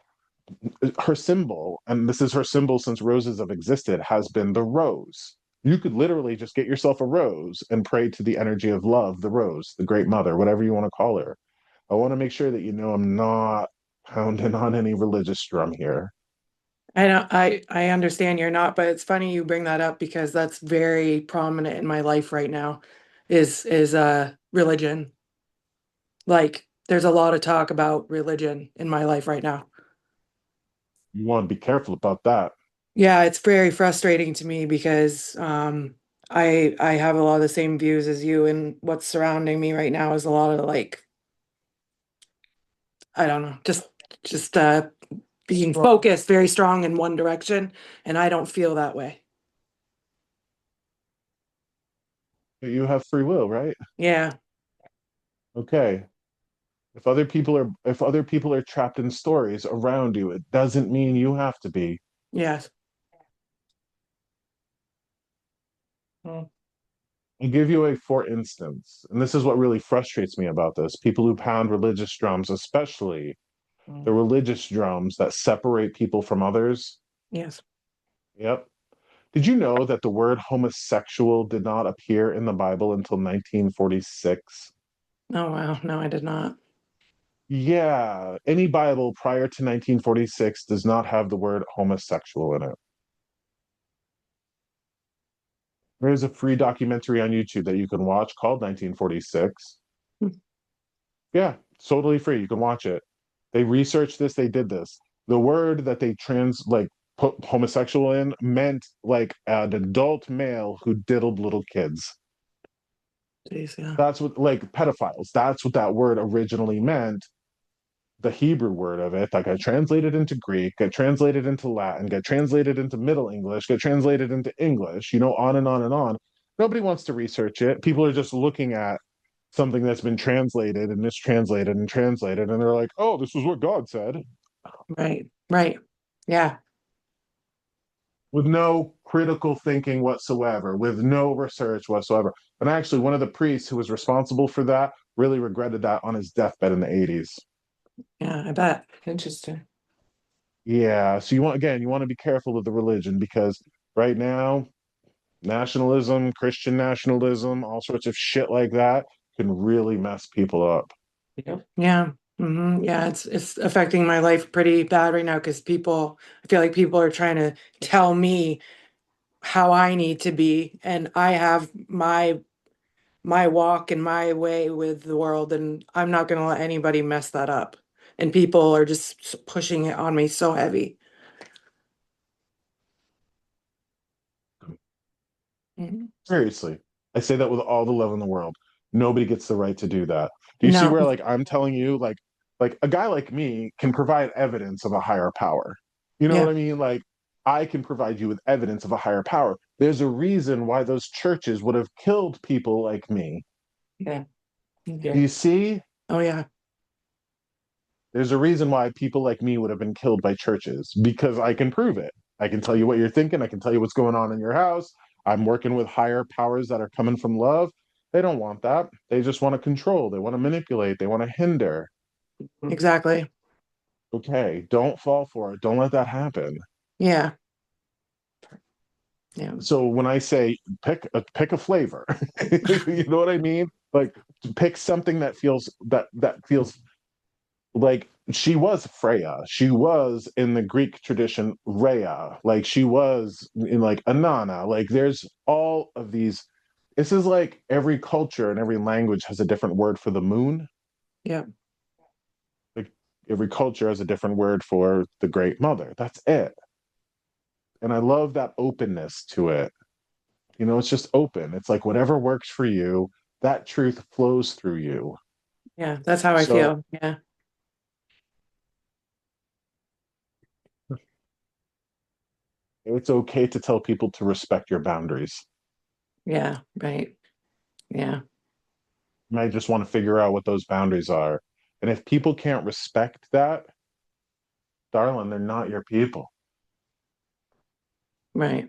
her symbol, and this is her symbol since roses have existed, has been the rose. You could literally just get yourself a rose and pray to the energy of love, the rose, the great mother, whatever you want to call her. I want to make sure that you know I'm not pounding on any religious drum here. I understand you're not, but it's funny you bring that up because that's very prominent in my life right now is religion. Like there's a lot of talk about religion in my life right now. You want to be careful about that. Yeah, it's very frustrating to me because I have a lot of the same views as you, and what's surrounding me right now is a lot of like I don't know, just being focused very strong in one direction, and I don't feel that way. You have free will, right? Yeah. Okay. If other people are trapped in stories around you, it doesn't mean you have to be. Yes. Mm. I'll give you a for instance, and this is what really frustrates me about this. People who pound religious drums, especially the religious drums that separate people from others. Yes. Yep. Did you know that the word homosexual did not appear in the Bible until 1946? Oh, wow. No, I did not. Yeah, any Bible prior to 1946 does not have the word homosexual in it. There's a free documentary on YouTube that you can watch called 1946. Hmm. Yeah, it's totally free. You can watch it. They researched this, they did this. The word that they put homosexual in meant like an adult male who diddled little kids. Jeez, yeah. That's what, like pedophiles. That's what that word originally meant. The Hebrew word of it that got translated into Greek, got translated into Latin, got translated into Middle English, got translated into English, on and on and on. Nobody wants to research it. People are just looking at something that's been translated and mistranslated and translated, and they're like, oh, this is what God said, Right. Right. Yeah. with no critical thinking whatsoever, with no research whatsoever. And actually, one of the priests who was responsible for that really regretted that on his deathbed in the 80s. Yeah, I bet. Interesting. Yeah. So you want to be careful with the religion because right now, nationalism, Christian nationalism, all sorts of shit like that can really mess people up. Yeah. Yeah, it's affecting my life pretty bad right now because I feel like people are trying to tell me how I need to be, and I have my walk and my way with the world, and I'm not going to let anybody mess that up. And people are just pushing it on me so heavy. Mhm. Seriously. I say that with all the love in the world. Nobody gets the right to do that. Do you see No. where like I'm telling you like a guy like me can provide evidence of a higher power. You know what Yeah. I mean? Like I can provide you with evidence of a higher power. There's a reason why those churches would have killed people like me. Yeah. Do Yeah. you see? Oh yeah. There's a reason why people like me would have been killed by churches because I can prove it. I can tell you what you're thinking. I can tell you what's going on in your house. I'm working with higher powers that are coming from love. They don't want that. They just want to control. They want to manipulate. They want to hinder. Exactly. Okay, don't fall for it. Don't let that happen. Yeah. Yeah. So when I say pick a flavor, you know what I mean? Like pick something that feels like she was Freya. She was in the Greek tradition Rhea. Like she was in like Anana. Like there's all of these. This is like every culture and every language has a different word for the moon. Yeah. Like every culture has a different word for the Great Mother. That's it. And I love that openness to it. It's just open. It's like whatever works for you, that truth flows through you. Yeah. That's how I So feel. Yeah. it's okay to tell people to respect your boundaries. Yeah. Right. Yeah. You might just want to figure out what those boundaries are. And if people can't respect that, darling, they're not your people. Right.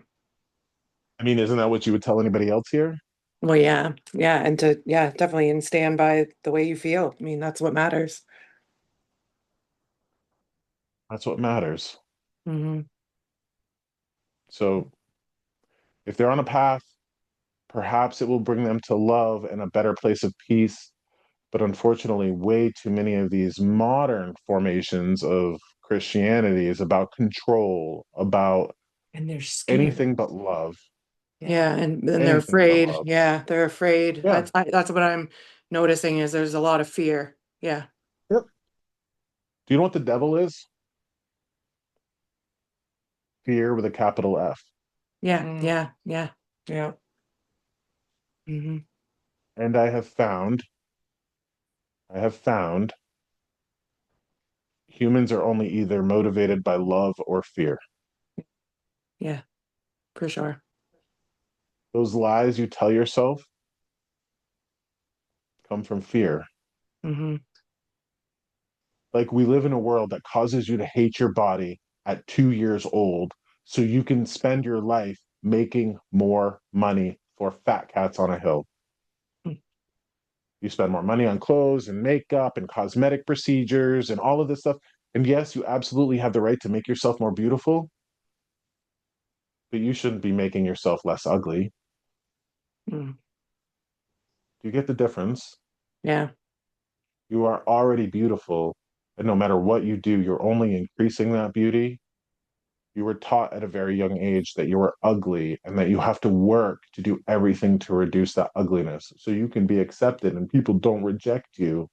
I mean, isn't that what you would tell anybody else here? Well, yeah. Yeah. And definitely and stand by the way you feel. I mean, that's what matters. That's what matters. Hmm. So if they're on a path, perhaps it will bring them to love and a better place of peace. But unfortunately, way too many of these modern formations of Christianity is about control, about And they're scared. anything but love, Yeah, and they're anything but afraid. love. Yeah, they're afraid. Yeah. That's what I'm noticing is there's a lot of fear. Yeah. Yep. Do you know what the devil is? Fear with a capital F. Yeah. Yeah. Yeah. Yeah. Hmm. And I have found humans are only either motivated by love or fear. Yeah, for sure. Those lies you tell yourself come from fear. Hmm. Like we live in a world that causes you to hate your body at 2 years old so you can spend your life making more money for fat cats on a hill. Hmm. You spend more money on clothes and makeup and cosmetic procedures and all of this stuff. And yes, you absolutely have the right to make yourself more beautiful, but you shouldn't be making yourself less ugly. Hmm. Do you get the difference? Yeah. You are already beautiful, and no matter what you do, you're only increasing that beauty. You were taught at a very young age that you were ugly and that you have to work to do everything to reduce that ugliness so you can be accepted and people don't reject you.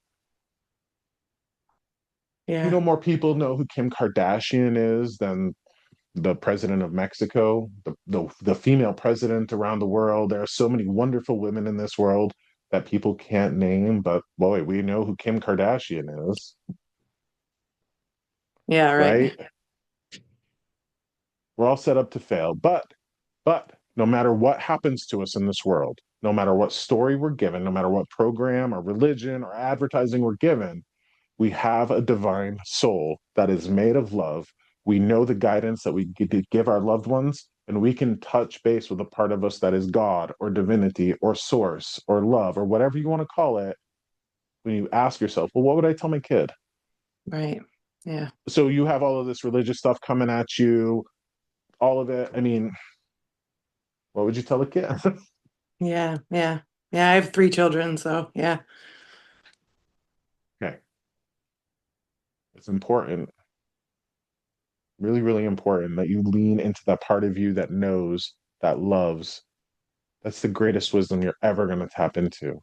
You Yeah. know, more people know who Kim Kardashian is than the president of Mexico, the female president around the world. There are so many wonderful women in this world that people can't name, but boy, we know who Kim Kardashian is, Yeah, right. right? We're all set up to fail, but no matter what happens to us in this world, no matter what story we're given, no matter what program or religion or advertising we're given, we have a divine soul that is made of love. We know the guidance that we give our loved ones, and we can touch base with a part of us that is God or divinity or source or love or whatever you want to call it. When you ask yourself, well, what would I tell my kid? Right. Yeah. So you have all of this religious stuff coming at you, all of it. I mean, what would you tell a kid? Yeah. Yeah. Yeah. I have 3 children, so yeah. Okay. It's important, really, really important that you lean into that part of you that knows, that loves. That's the greatest wisdom you're ever going to tap into.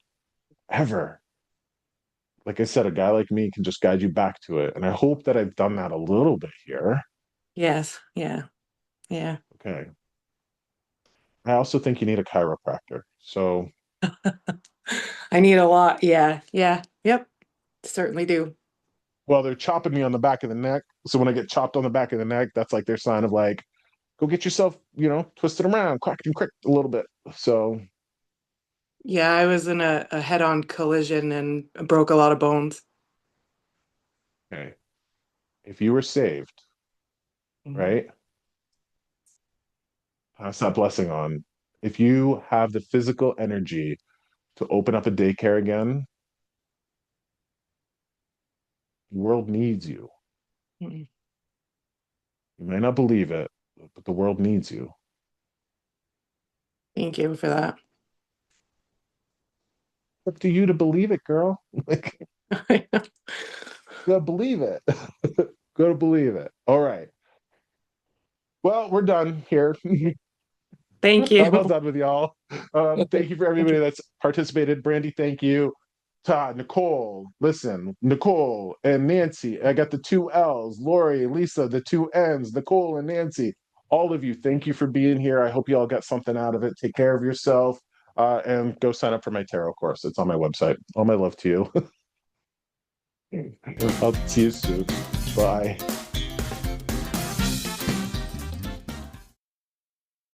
Ever. Like I said, a guy like me can just guide you back to it. And I hope that I've done that a little bit here. Yes. Yeah. Yeah. Okay. I also think you need a chiropractor. So, I need a lot. Yeah. Yeah. Yep. Certainly do. well, they're chopping me on the back of the neck. So when I get chopped on the back of the neck, that's like their sign of like, go get yourself, twisted around, cracked and cricked a little bit. So, Yeah, I was in a head-on collision and broke a lot of bones. okay. If you were saved, Mhm. right? Pass that blessing on. If you have the physical energy to open up a daycare again, the world needs you. Mhm. You may not believe it, but the world needs you. Thank you for that. Up to you to believe it, girl. Like, you gotta believe it. Gotta believe it. All right. Well, we're done here. Thank I'm all you. done with y'all. Thank you for Thank everybody you. that's participated. Brandy, thank you. Todd, Nicole, listen, Nicole and Nancy. I got the 2 L's. Lori, Lisa, the 2 N's. Nicole and Nancy. All of you, thank you for being here. I hope you all got something out of it. Take care of yourself, and go sign up for my tarot course. It's on my website. All my love to you. I'll see you soon. Bye.